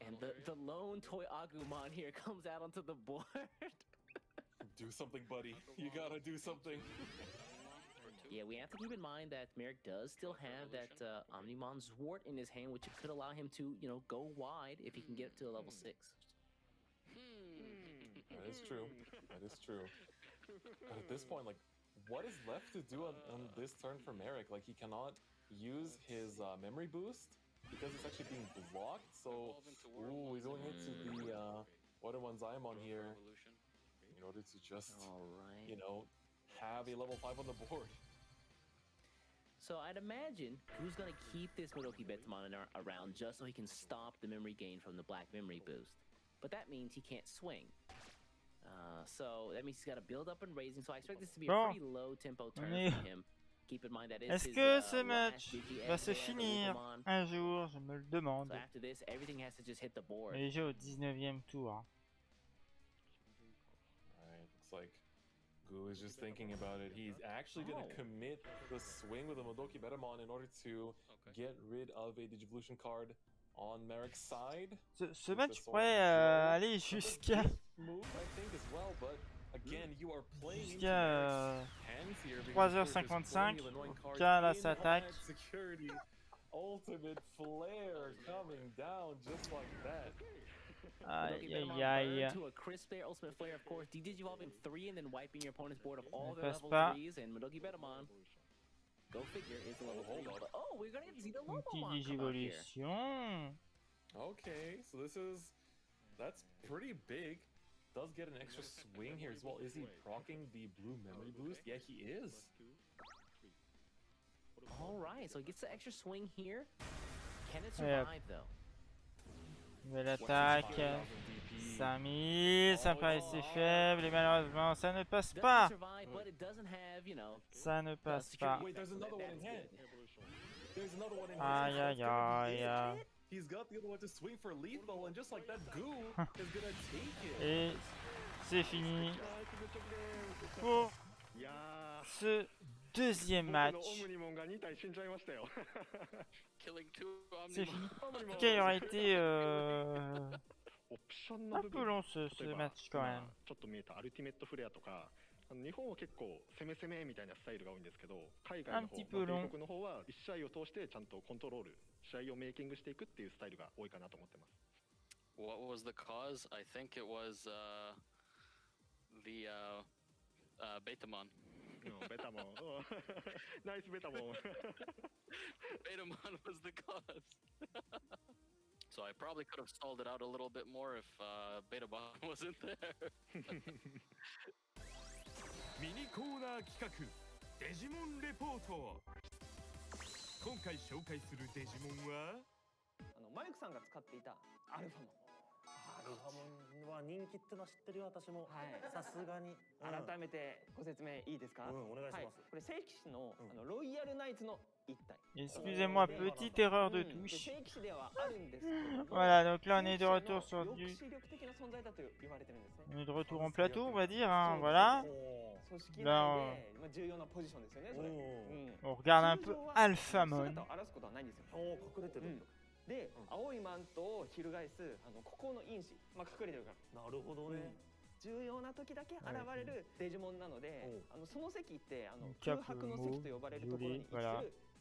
And the lone toy Agumon here comes out onto the board. Do something, buddy. You gotta do something. Yeah, we have to keep in mind that Merrick does still have that Omnimon Zwart in his hand, which could allow him to, you know, go wide if he can get to a level 6. That is true. That is true. But at this point, like, what is left to do on this turn for Merrick? Like, he cannot use his memory boost because it's actually being blocked. So, ooh, he's going into the Waterman Zaimon here in order to just, you know, have a level 5 on the board. So I'd imagine who's going to keep this Modoki Betamon around just so he can stop the memory gain from the black memory boost. But that means he can't swing. So that means he's got to build up and raising. So I expect this to be a pretty low tempo turn for him. Keep in mind that it's Est-ce que ce match va se finir un jour? Je me le demande. So after this, everything has to just hit the board. Déjà au 19e tour. Alright, looks like Gu is just thinking about it. He's actually going to commit the swing with the Modoki Betamon in order to get rid of a Digivolution card on Merrick's side. Ce match pourrait aller jusqu'à... Jusqu'à 3h55. Tiens, là, ça attaque. Ultimate flare coming down just like that. Aïe, aïe, aïe. To a crisp there, Ultimate Flare, of course, de-digivolving 3 and then wiping your opponent's board of all their level 3s, and Modoki Betamon, go figure, is the level 3. But, oh, we're gonna get to see the Lobomon come out here. Okay, so that's pretty big. Does get an extra swing here as well. Is he proccing the blue memory boost? Yeah, he is. Alright, so he gets the extra swing here. Can it survive, though? Nouvelle attaque. 5000, ça me paraissait faible et malheureusement ça ne passe pas. Ça ne passe pas. Aïe aïe aïe. He's got the other one to swing for lethal, and just like that, Goo is gonna take it. Et c'est fini pour ce deuxième match. C'est fini. En tout cas, il aurait été un peu long ce match quand même. 日本は結構攻め攻めみたいなスタイルが多いんですけど、海外の方、米国の方は1試合を通してちゃんとコントロール、試合をメイキングしていくっていうスタイルが多いかなと思ってます。What was the cause? I think it was the Betamon. No, Betamon. Nice Betamon. Betamon was the cause. So I probably could have stalled it out a little bit more if Betamon wasn't there. ミニコーナー企画デジモンレポート。今回紹介するデジモンはマイクさんが使っていたアルファモン。アルファモンは人気ってのは知ってるよ私も。はい。さすがに。改めてご説明いいですか？お願いします。これ正騎士のロイヤルナイツの一体。Excusez-moi, petite erreur de touche. 正騎士ではあるんですけど。Voilà, donc là on est de retour sur du. 抑止力的な存在だと言われてるんですね。On est de retour en plateau, on va dire, hein, voilà. Là, on regarde un peu Alphamon. で、青いマントを翻すここの因子、隠れてるから。なるほどね。重要な時だけ現れるデジモンなので、その席って空白の席と呼ばれるところに位置する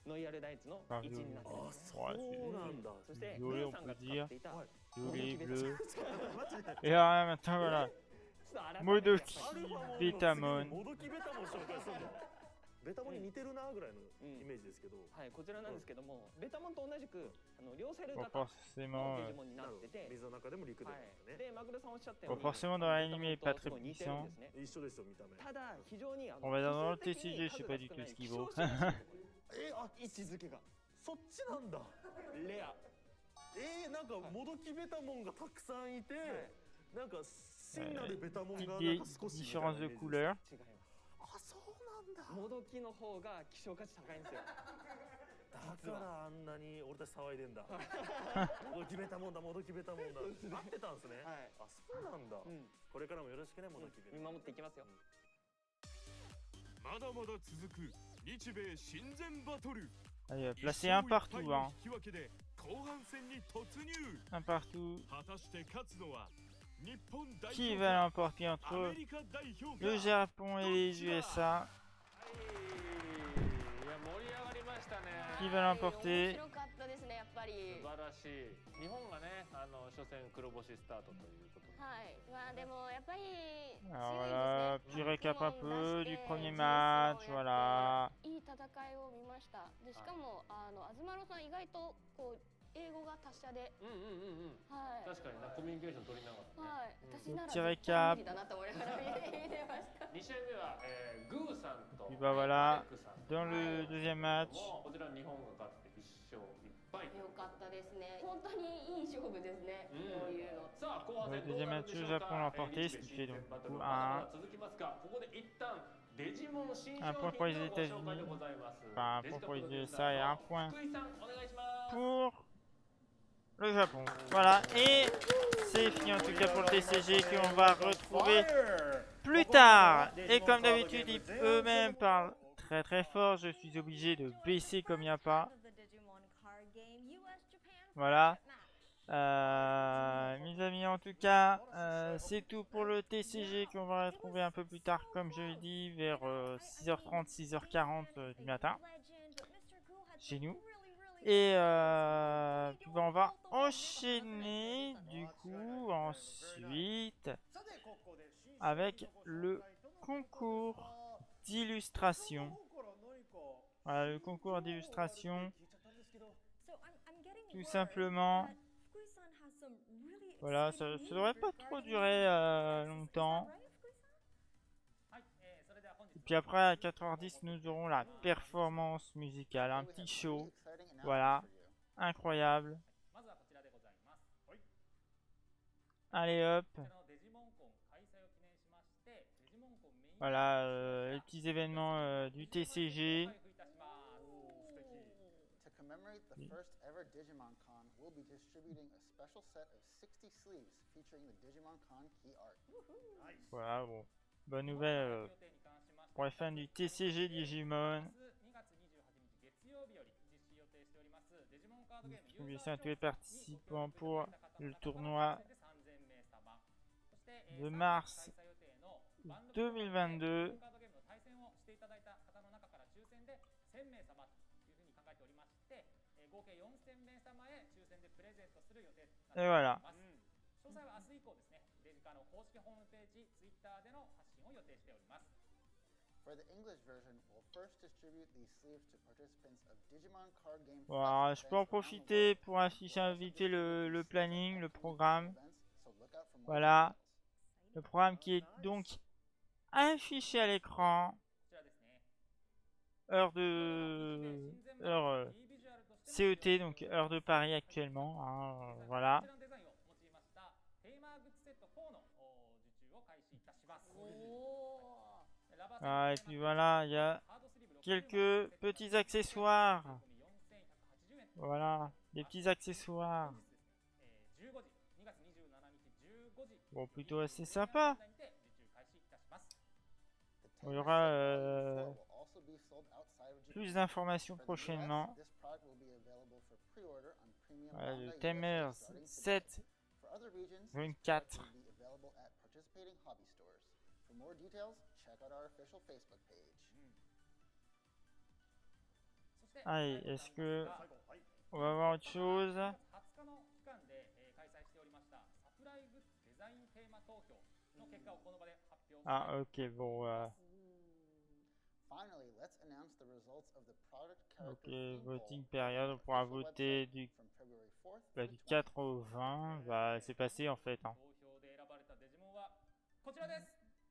ロイヤルナイツの位置になっています。そうなんだ。そしてグーさんが使っていたViolet, bleu. Et alors maintenant voilà. Modoki, Betamon. モドキベタモン紹介するんだ。ベタモンに似てるなぐらいのイメージですけど。はい、こちらなんですけども、ベタモンと同じく両セル型のデジモンになってて、水の中でも陸でもね。で、マグロさんおっしゃったように、forcément dans l'anime pas très puissant. 一緒ですよ見た目。ただ非常にOn va dans le TCG, je sais pas du tout ce qu'il vaut. 位置づけがそっちなんだ。レア。なんかモドキベタモンがたくさんいて、なんか真なるベタモンがなんか少しdifférence de couleur. 違います。あ、そうなんだ。モドキの方が希少価値高いんですよ。だからあんなに俺たち騒いでんだ。モドキベタモンだ、モドキベタモンだ。合ってたんですね。あ、そうなんだ。これからもよろしくね、モドキベタモン。見守っていきますよ。まだまだ続く日米親善バトル。Allez, placez un partout, hein. 後半戦に突入。Un partout. 果たして勝つのは日本代表 Qui va l'emporter entre le Japon et les USA? Qui va l'emporter? 面白かったですね、やっぱり。素晴らしい。日本がね、初戦黒星スタートということで。はい。まあでもやっぱり Alors voilà, petit récap un peu du premier match, voilà. いい戦いを見ました。でしかもアズマロさん意外とこう英語が達者で、はい。確かにコミュニケーション取りながら。はい。私ならpetit récap. 無理だなと思いながら見てました。2試合目はグーさんと Puis bah voilà, dans le deuxième match. こちら日本が勝って1勝1敗。よかったですね。本当にいい勝負ですね。こういうの。さあ後半Le 戦どう deuxième なる match, でしょ le う Japon か。 l'a emporté, ce qui fait donc du coup un 続きますが、ここで一旦デジモン新商 point 品 pour les のご紹 États-Unis, 介でございます。 enfin un point pour les USA et un point 福井さんお願いします。 pour le Japon. Voilà, et c'est fini en tout cas pour le TCG qu'on va retrouver plus tard. Et comme d'habitude, eux-mêmes parlent très très fort. Je suis obligé de baisser comme il n'y a pas. Voilà. Mes amis, en tout cas, c'est tout pour le TCG qu'on va retrouver un peu plus tard, comme je l'ai dit, vers 6h30, 6h40 du matin, chez nous. Et puis on va enchaîner du coup ensuite avec le concours d'illustration. Voilà, le concours d'illustration. Tout simplement. Voilà, ça ne devrait pas trop durer longtemps. Et puis après, à 4h10, nous aurons la performance musicale. Un petit show. Voilà. Incroyable. Allez hop. Voilà, les petits événements du TCG. To commemorate the first ever Digimon Con, we'll be distributing a special set of 60 sleeves featuring the Digimon Con key art. Voilà, bon. Bonne nouvelle pour les fans du TCG Digimon. Distribution à tous les participants pour le tournoi de mars 2022. Et voilà. For the English version, we'll first distribute these sleeves to participants of Digimon Card Game. Voilà, je peux en profiter pour afficher vite fait le planning, le programme. Voilà. Le programme qui est donc affiché à l'écran. Heure CET, donc heure de Paris actuellement. Hein, voilà. Ah, et puis voilà, il y a quelques petits accessoires. Voilà, des petits accessoires. Bon, plutôt assez sympa. Il y aura plus d'informations prochainement. Voilà, le Tamers 7.4. Allez, est-ce que on va voir autre chose? Ah, ok, bon. Ok, voting période, on pourra voter du 4 au 20. Bah, c'est passé en fait. Hein.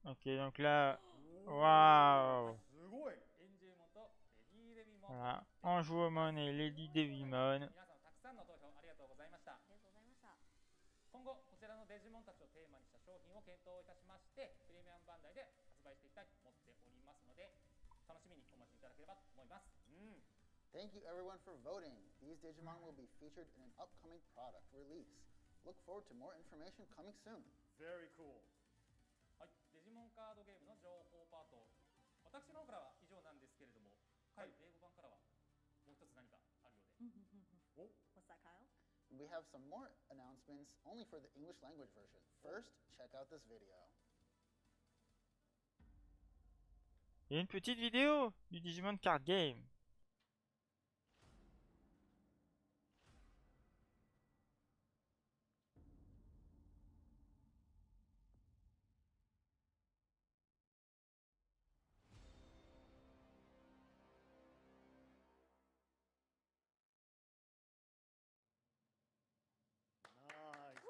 Ok, donc là, waouh! Voilà, Anjouamon et Lady Digimon. Thank you everyone for voting. These Digimon will be featured in an upcoming product release. Look forward to more information coming soon. Very cool. はい、デジモンカードゲームの情報パート。私の方からは以上なんですけれども、はい、英語版からはもう一つ何かあるようで。What's that, Kyle? We have some more announcements only for the English language version. First, check out this video. Il y a une petite vidéo du Digimon Card Game.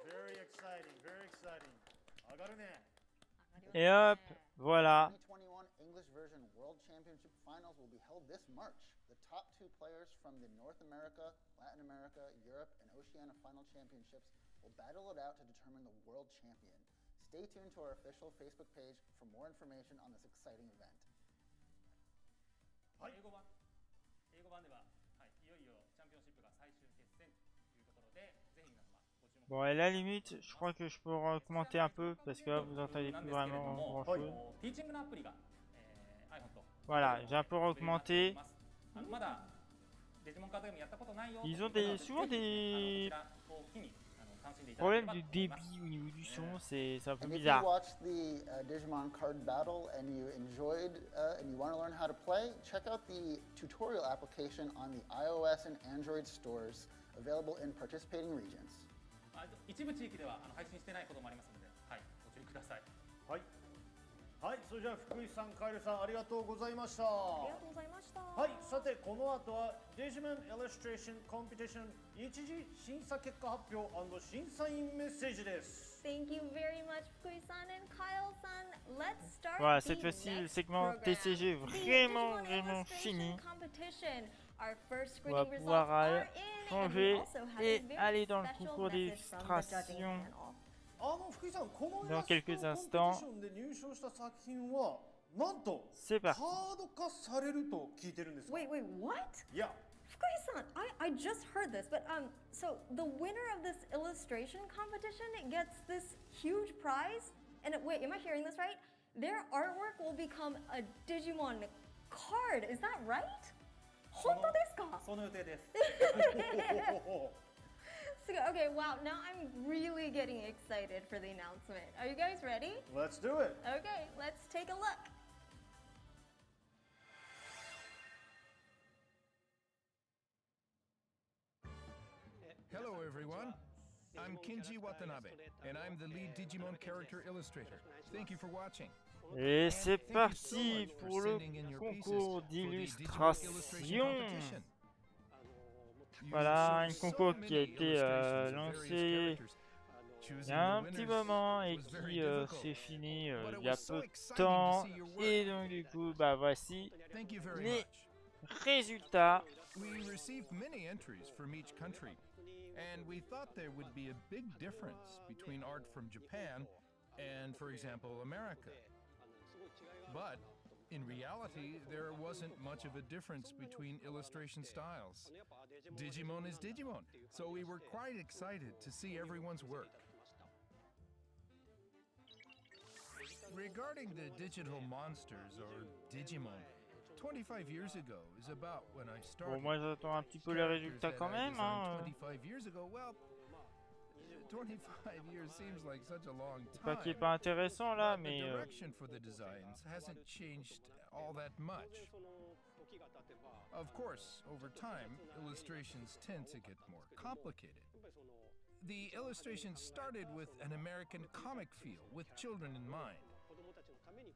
Very exciting, very exciting. Et hop, voilà. 2021 English version World Championship Finals will be held this March. The top 2 players from the North America, Latin America, Europe, and Oceania Final Championships will battle it out to determine the world champion. Stay tuned to our official Facebook page for more information on this exciting event. はい、英語版では、はい、いよいよチャンピオンシップが最終決戦というところで、ぜひ皆様ご注目。 Bon, à la limite, je crois que je peux recommander un peu parce que là, vous entendez plus vraiment grand chose. Voilà, j'ai un peu augmenté. Ils ont souvent des problèmes de débit au niveau du son, c'est un peu bizarre. If you watched the Digimon card battle and you enjoyed and you want to learn how to play, check out the tutorial application on the iOS and Android stores available in participating regions. 一部地域では配信してないこともありますので、はい、ご注意ください。はい。はい、それじゃあ福井さん、カエルさん、ありがとうございました。ありがとうございました。はい、さてこの後は Digimon Illustration Competition 一次審査結果発表&審査員メッセージです。Thank you very much, Fukui-san and Kyle-san. Let's start. Voilà, cette fois-ci le segment TCG est vraiment fini. On va pouvoir changer et aller dans le concours d'illustration dans quelques instants. C'est parti. Wait, what? Yeah. Fukui-san, I just heard this, but so the winner of this illustration competition gets this huge prize, and wait, am I hearing this right? Their artwork will become a Digimon card. Is that right? 本当ですか？その予定です。Okay, wow, now I'm really getting excited for the announcement. Are you guys ready? Let's do it. Okay, let's take a look. Hello everyone, I'm Kenji Watanabe, and I'm the lead Digimon character illustrator. Thank you for watching. Et c'est parti pour le concours d'illustration. Voilà, un concours qui a été lancé il y a un petit moment et qui s'est fini il y a peu de temps. Et donc du coup, bah voici les résultats. We received many entries from each country, and we thought there would be a big difference between art from Japan and, for example, America. But in reality, there wasn't much of a difference between illustration styles. Digimon is Digimon, so we were quite excited to see everyone's work. Regarding the digital monsters, or Digimon, 25 years ago is about when I started. Bon, moi j'attends un petit peu les résultats quand même. Hein. 25 years ago, well, 25 years seems like such a long C'est pas qu'il est time. pas intéressant là, mais. The direction for the designs hasn't changed all that much. Of course, over time, illustrations tend to get more complicated. The illustrations started with an American comic feel, with children in mind.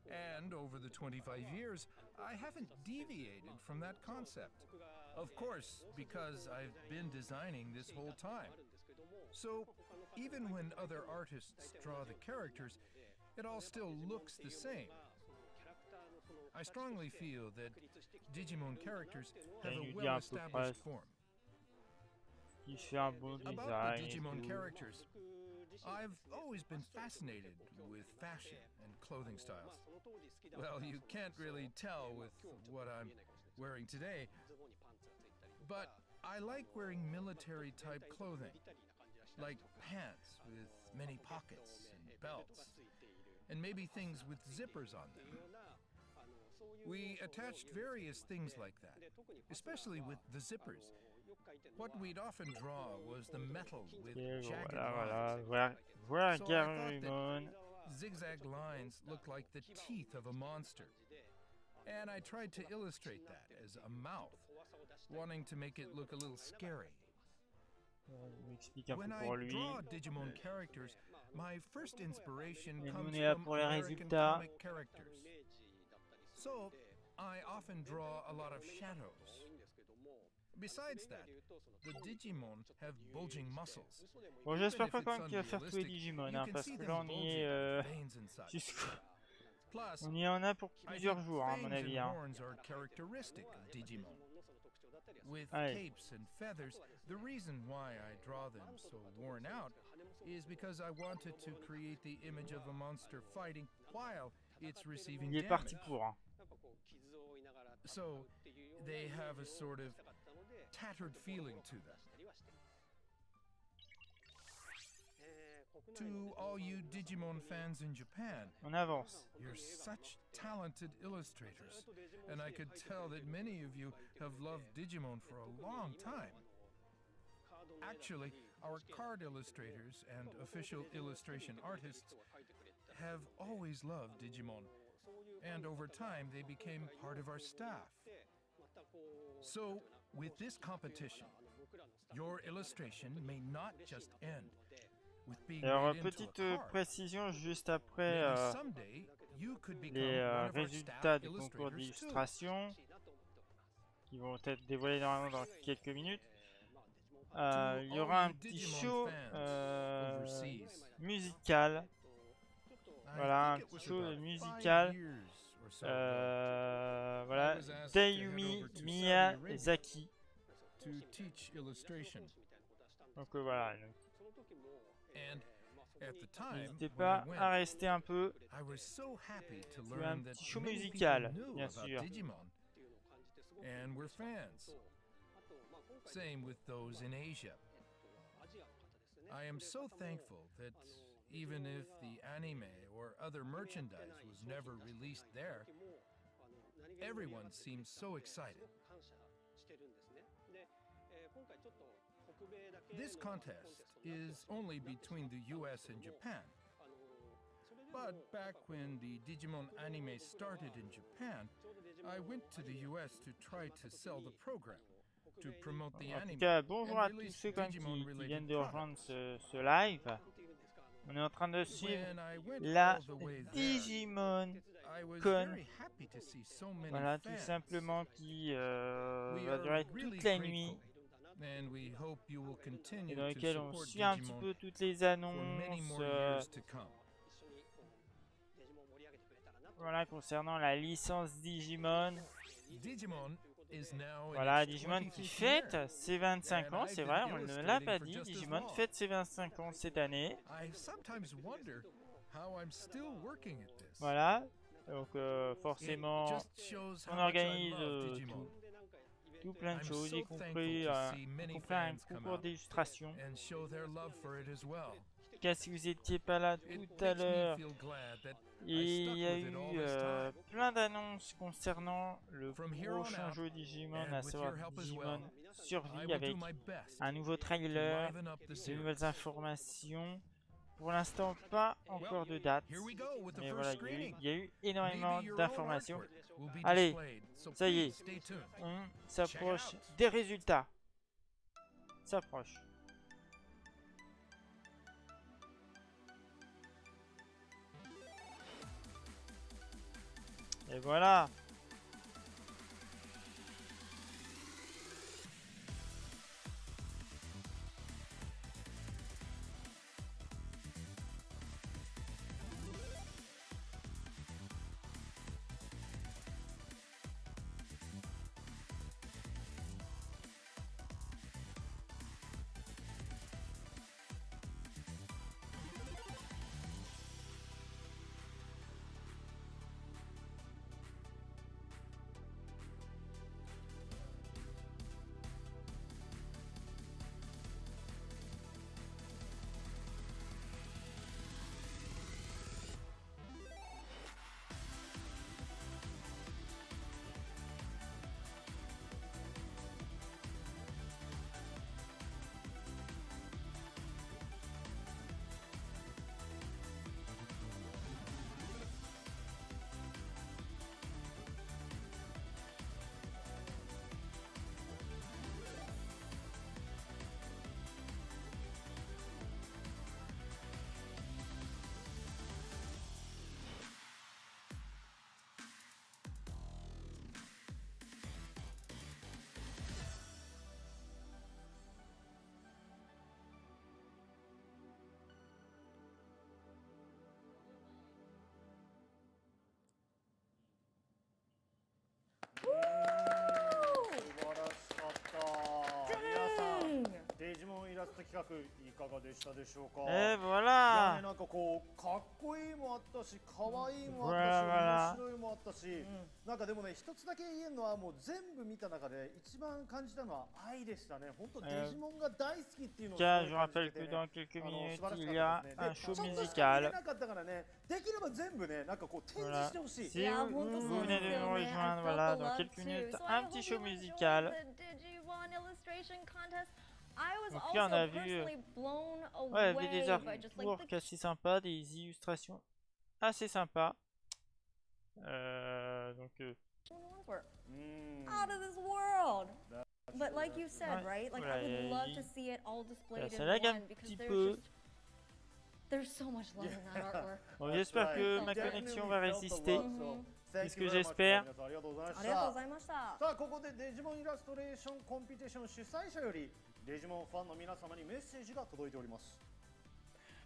And over the 25 years, I haven't deviated from that concept. Of course, because I've been designing this whole time. So, even when other artists draw the characters, it all still looks the same. I strongly feel that Digimon characters have a well-established form. About the Digimon characters, I've always been fascinated with fashion and clothing styles. Well, you can't really tell with what I'm wearing today, but I like wearing military-type clothing, like pants with many pockets and belts, and maybe things with zippers on them. We attached various things like that, especially with the zippers. What we'd often draw was the metal with jagged lines. So I thought that zigzag lines looked like the teeth of a monster. And I tried to illustrate that as a mouth, wanting to make it look a little scary. When I draw Digimon characters, my first inspiration comes from American comic characters. So, I often draw a lot of shadows. Besides that, the Digimon have bulging muscles. Bon, j'espère pas quand même qu'il va faire tous les Digimon, hein, parce que là on y est on y en a pour plusieurs jours, à mon avis. Hein. With capes and feathers, the reason why I draw them so worn out is because I wanted to create the image of a monster fighting while it's receiving Il est parti pour. Hein. So they have a sort of tattered feeling to them. To all you Digimon fans in Japan, on avance. You're such talented illustrators, and I could tell that many of you have loved Digimon for a long time. Actually, our card illustrators and official illustration artists have always loved Digimon, and over time they became part of our staff. So, with this competition, your illustration may not just end with being Alors, made into petite a card. précision juste après les résultats du concours d'illustration qui vont être dévoilés normalement dans quelques minutes. Il y aura un petit show musical. Voilà, un petit show musical. Voilà, Taeyumi Miyazaki. Donc voilà. N'hésitez pas à rester un peu. C'est un petit show musical, bien sûr. And we're fans. Same with those in Asia. I am so thankful that even if the anime or other merchandise was never released there, everyone seems so excited. This contest is only between the US and Japan. But back when the Digimon anime started in Japan, I went to the US to try to sell the program, to promote the anime. En tout cas, bonjour à tous ceux qui viennent de rejoindre ce live. On est en train de suivre la Digimon Con. Voilà, tout simplement qui va durer toute la nuit. Et dans lequel on suit un petit peu toutes les annonces voilà, concernant la licence Digimon. Voilà, Digimon qui fête ses 25 ans, c'est vrai, on ne l'a pas dit, Digimon fête ses 25 ans cette année. Voilà, donc forcément, on organise tout plein de choses, y compris un concours d'illustration. En tout cas, si vous n'étiez pas là tout à l'heure, il y a eu plein d'annonces concernant le prochain jeu Digimon, à savoir Digimon Survie, avec un nouveau trailer, de nouvelles informations. Pour l'instant, pas encore de date, mais voilà, il y a eu énormément d'informations. Allez, ça y est, on s'approche des résultats. S'approche. Et voilà. Et voilà. Voilà. なんかでもね、一つだけ言えるのはもう全部見た中で一番感じたのは愛でしたね。本当デジモンが大好きっていうのを。Je rappelle que dans quelques minutes il y a un show musical. Voilà. Si vous venez de nous rejoindre, voilà, dans quelques minutes un petit show musical. Donc là on a vu des artworks assez sympas, des illustrations assez sympas. Donc out of this world. But like you said, right? Like I would love to see it all displayed in one because there's so much love in that artwork. Bon, j'espère que ma connexion va résister. C'est ce que j'espère. ありがとうございました。さあここでデジモンイラストレーションコンピティション主催者よりデジモンファンの皆様にメッセージが届いております。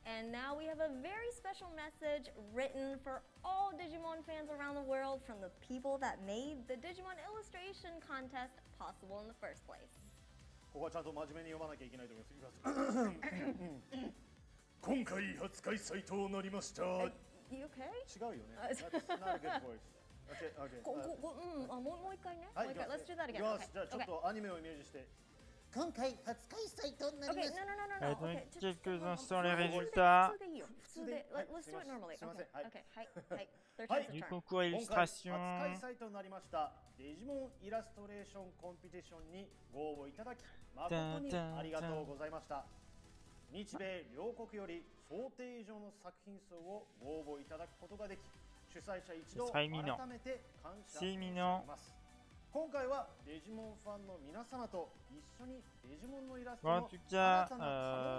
And now we have a very special message written for all Digimon fans around the world from the people that made the Digimon illustration contest possible in the first place. ここはちゃんと真面目に読まなきゃいけないと思います。今回初開催となりました。You okay? 違うよね。That's not a good voice. Okay, okay. もう一回ね。はい、もう一回。Let's do that again. よし、じゃあちょっとアニメをイメージして。 今回初開催となります。Dans quelques instants les résultats du concours illustration. 初開催となりましたデジモンイラストレーションコンピティションにご応募いただき誠にありがとうございました。日米両国より想定以上の作品数をご応募いただくことができ、主催者一同改めて感謝します。 今回はデジモンファンの皆様と一緒にデジモンのイラストの新たな可能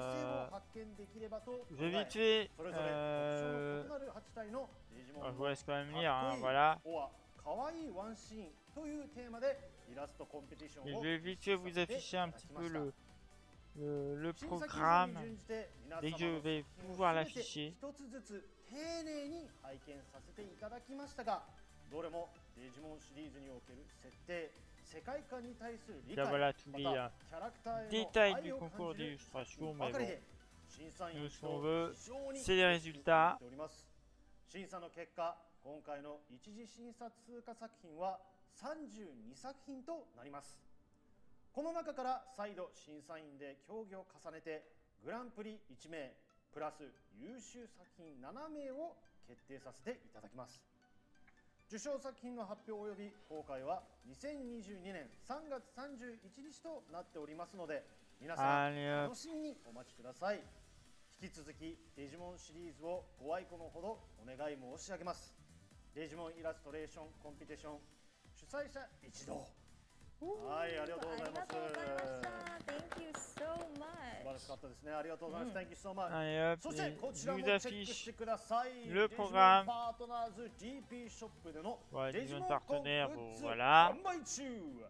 性を発見できればと考え、それぞれ特徴の異なる8体のデジモンのかっこいいかわいいワンシーンというテーマでイラストコンペティションを Je vais vite fait vous afficher un petit peu le programme dès que je vais pouvoir l'afficher. 一つずつ丁寧に拝見させていただきましたが、どれもデジモンシリーズにおける設定、世界観に対する理 Là 解、 voilà tous ま les たキャラクターへの détails 愛 du を concours 感じる d'illustration, ば mais かり bon, で、審査員 nous 一 ce 同 qu'on veut, 非常に c'est les 熱く résultats. ております。審査の結果、今回の一次審査通過作品は32作品となります。この中から再度審査員で競技を重ねてグランプリ1名プラス優秀作品7名を決定させていただきます。受賞作品の発表及び公開は2022年3月31日となっておりますので、皆さん楽しみにお待ちください。引き続きデジモンシリーズをご愛顧のほどお願い申し上げます。デジモンイラストレーションコンペティション主催者一同。はい、ありがとうございます。Thank you so much. 素晴らしかったですね。ありがとうございます。Thank you so much. Allez hop, そしてこちらもチェックしてください。 le programme. パートナーズ GP ショップでの Voilà, デジモン Digimon コング partenaire, ッ bon, ズ voilà. 販売中。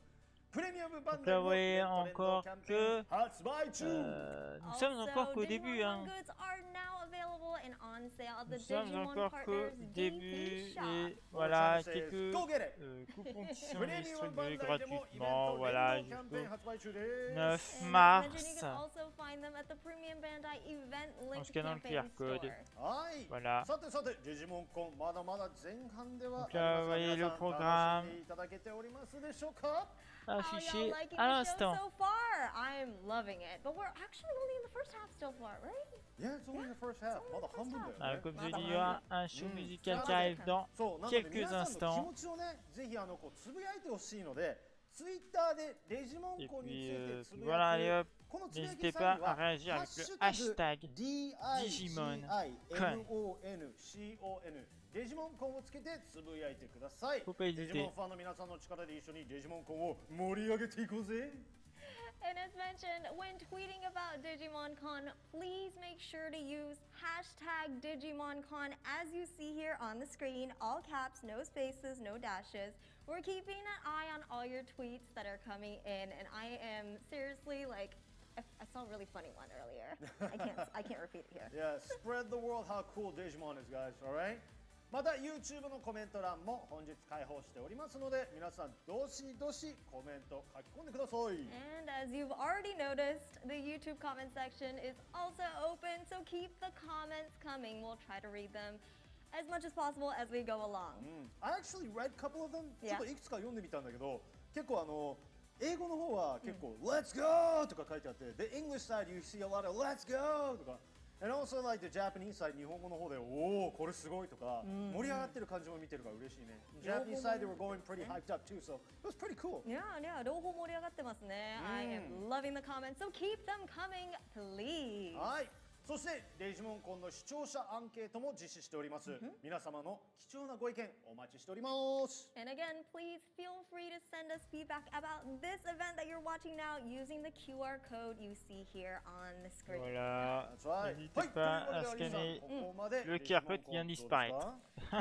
プレミアムバン Donc ド là, ル vous のレ voyez ッドレンド encore キャンペーン que 発売中。 nous sommes encore qu'au début. Hein. Digimon goods are now available and on sale at the Nous sommes Digimon encore qu'au Partners début DP shop. et voilà quelques coupons qui sont distribués gratuitement. Voilà jusqu'au 9 And mars. as mentioned, you can also find them at the Premium Bandai event link En scannant le campaign QR code. store. はい。 Voilà. さてさて、デジモンコンまだまだ前半では Donc là, vous voyez le 楽 programme しんでいただけておりますでしょうか？ How y'all affiché liking à the show l'instant. so far? I'm loving it, but we're actually only in the first half so far, right? Yeah, it's only the first half. まだ半分だよね。 Alors, comme je dis, il y aura un show musical qui arrive dans そう、なので quelques 皆さんの気 instants. 持ちをね、ぜひこうつぶやいてほしいので、ツイッターでデジモン Et コンに puis ついてつぶ voilà, allez や hop, く。このつぶやき n'hésitez 際 pas に à は réagir avec le hashtag Digimon Con. Con デジモンコンをつけてつぶやいてください。 Faut pas デジモ hésiter. ンファンの皆さんの力で一緒にデジモンコンを盛り上げていこうぜ。 And as mentioned, when tweeting about Digimon Con, please make sure to use hashtag Digimon Con as you see here on the screen. All caps, no spaces, no dashes. We're keeping an eye on all your tweets that are coming in, and I am seriously like, I saw a really funny one earlier. I can't repeat it here. Yeah, spread the world how cool Digimon is, guys. All right. また YouTube のコメント欄も本日開放しておりますので、皆さんどしどしコメント書き込んでください。 And as you've already noticed, the YouTube comment section is also open, so keep the comments coming. We'll try to read them as much as possible as we go along. I actually read a couple of them. ちょ Yeah. っといくつか読んでみたんだけど、結構英語の方は結構 Let's go とか書いてあって、The English side you see a lot of Let's go とか。And also like the Japanese side 日本語の方でおおこれすごいとか盛り上がってる感じも見てるから嬉しいね。Japanese side they were going pretty hyped up too, so it was pretty cool. Yeah, 両方盛り上がってますね。I am loving the comments, so keep them coming, please. はい。そしてデジモンコンの視聴者アンケートも実施しております。皆様の貴重なご意見お待ちしております。 And again, please feel free to send us feedback about this event that you're watching now using the QR code you see here on the screen. Voilà. That's right. N'hésitez pas à scanner le QR code qui vient disparaître. いや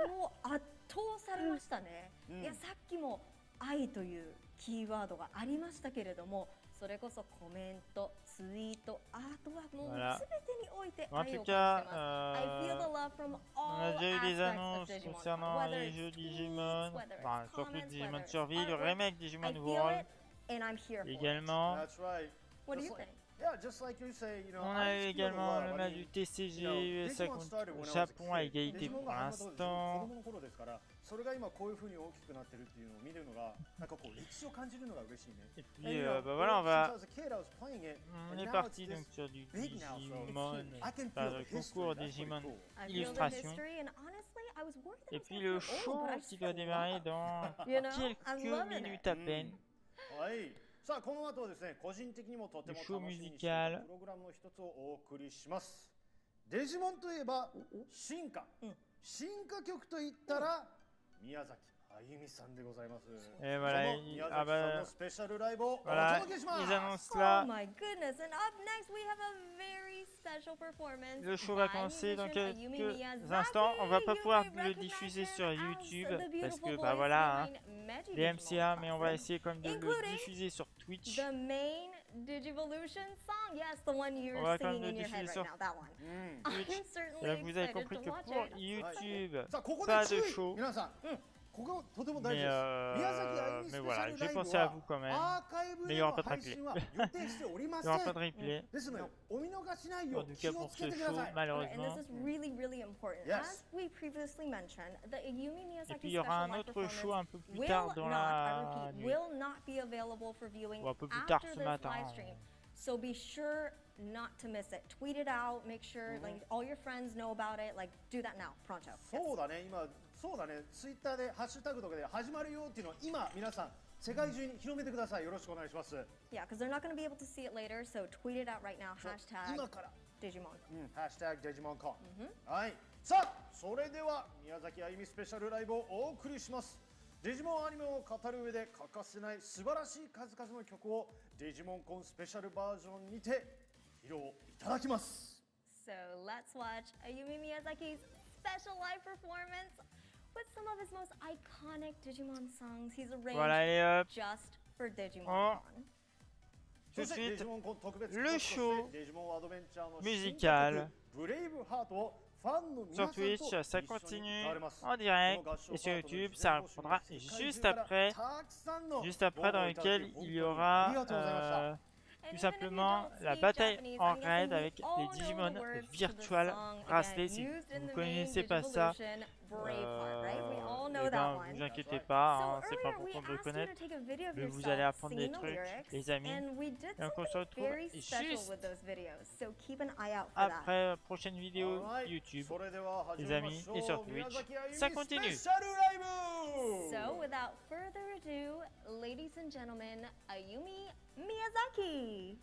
ーもう圧倒されましたね。いやさっきも愛というキーワードがありましたけれども、それこそコメント、ツイート、あとはもうすべてにおいて愛を感じてます。I feel the love from on all a déjà eu des aspects annonces of Digimon, concernant whether les it's jeux tweets, Digimon, whether it's enfin surtout comments, Digimon whether it's Survie, le artwork. remake I Digimon feel World it and I'm here for it. également. That's right. What do Just you like- think? Yeah, just like you say, you know, On I a feel the également love. le I match mean, du TCG you know, USA Digimon started when I contre was a Japon à kid. égalité Digimon pour が始まった時子 l'instant. 供の頃ですから、それが今こういう風に大きくなってるっていうのを見るのが、なんかこう歴史を感じるのが嬉しいね。Et And, puis you know, bah voilà, on va, since I was a kid, I was playing it, on and est now parti it's donc this sur du big now, so Digimon, I can enfin, feel le the history. concours That's pretty Digimon cool. I feel the illustration. history and honestly, I was worried that Et I was puis gonna le feel old, show but I qui still doit démarrer love it. dans You know, I'm quelques loving minutes it. à peine. はい。さあこの後はですね、個人的にもとても楽しみにしていたプログラムの一つをお送りします。デジモンといえば進化。進化曲といったら宮崎あゆみさんでございます。Et voilà, その宮崎さんのスペシャルライブをお voilà, 届けします。 ils annoncent Oh là. my goodness, and up next we have a very special performance. Le show va by commencer dans musician Ayumi quelques Miyazaki. instants. On va pas You pouvoir may le recognize diffuser him sur as YouTube the parce beautiful que voice bah voilà, hein, behind Magi les Digimon MCA, mais on va Classic, essayer quand même de le including diffuser sur Twitch. The main Digivolution song, yes, the one you're On va quand même singing le in your head diffuser right sur now, that one. I'm Twitch. Et certainly là, vous avez excited compris to que watch pour it. YouTube, さあここで pas 注 de 意 show. 皆さん、Mais voilà, j'ai pensé à vous quand même. Mais il n'y aura pas de replay. Il n'y aura pas de replay. En tout cas pour ce show, malheureusement. Et puis il y aura un autre show un peu plus tard dans la nuit. Ou un peu plus tard ce matin. So be sure not to miss it. Tweet it out, make sure like all your friends know about it. Like do that now, pronto. そうだね、今そうだね、ツイッターでハッシュタグとかで始まるよっていうのを今皆さん世界中に広めてください。よろしくお願いします。Yeah, because they're not going to be able to see it later, so tweet it out right now. Hashtag 今から Digimon. Hashtag Digimon Con. はい。さあ、それでは宮崎あゆみスペシャルライブをお送りします。デジモンアニメを語る上で欠かせない素晴らしい数々の曲をデジモンコンスペシャルバージョンにて披露いただきます。So let's watch Ayumi Miyazaki's special live performance with some of his most iconic Digimon songs he's arranged just for Digimon Con. Tout de suite, le show musical sur Twitch, ça continue en direct, et sur YouTube, ça reprendra juste après dans lequel il y aura tout simplement la bataille en raid avec les Digimon Virtual Bracelet. Si vous ne connaissez pas ça, eh ben, vous inquiétez pas, hein, c'est pas important de le connaître, mais vous allez apprendre des trucs, les amis. Et donc on se retrouve juste après la prochaine vidéo YouTube, les amis, et sur Twitch. Ça continue. So without further ado, ladies and gentlemen, Ayumi Miyazaki.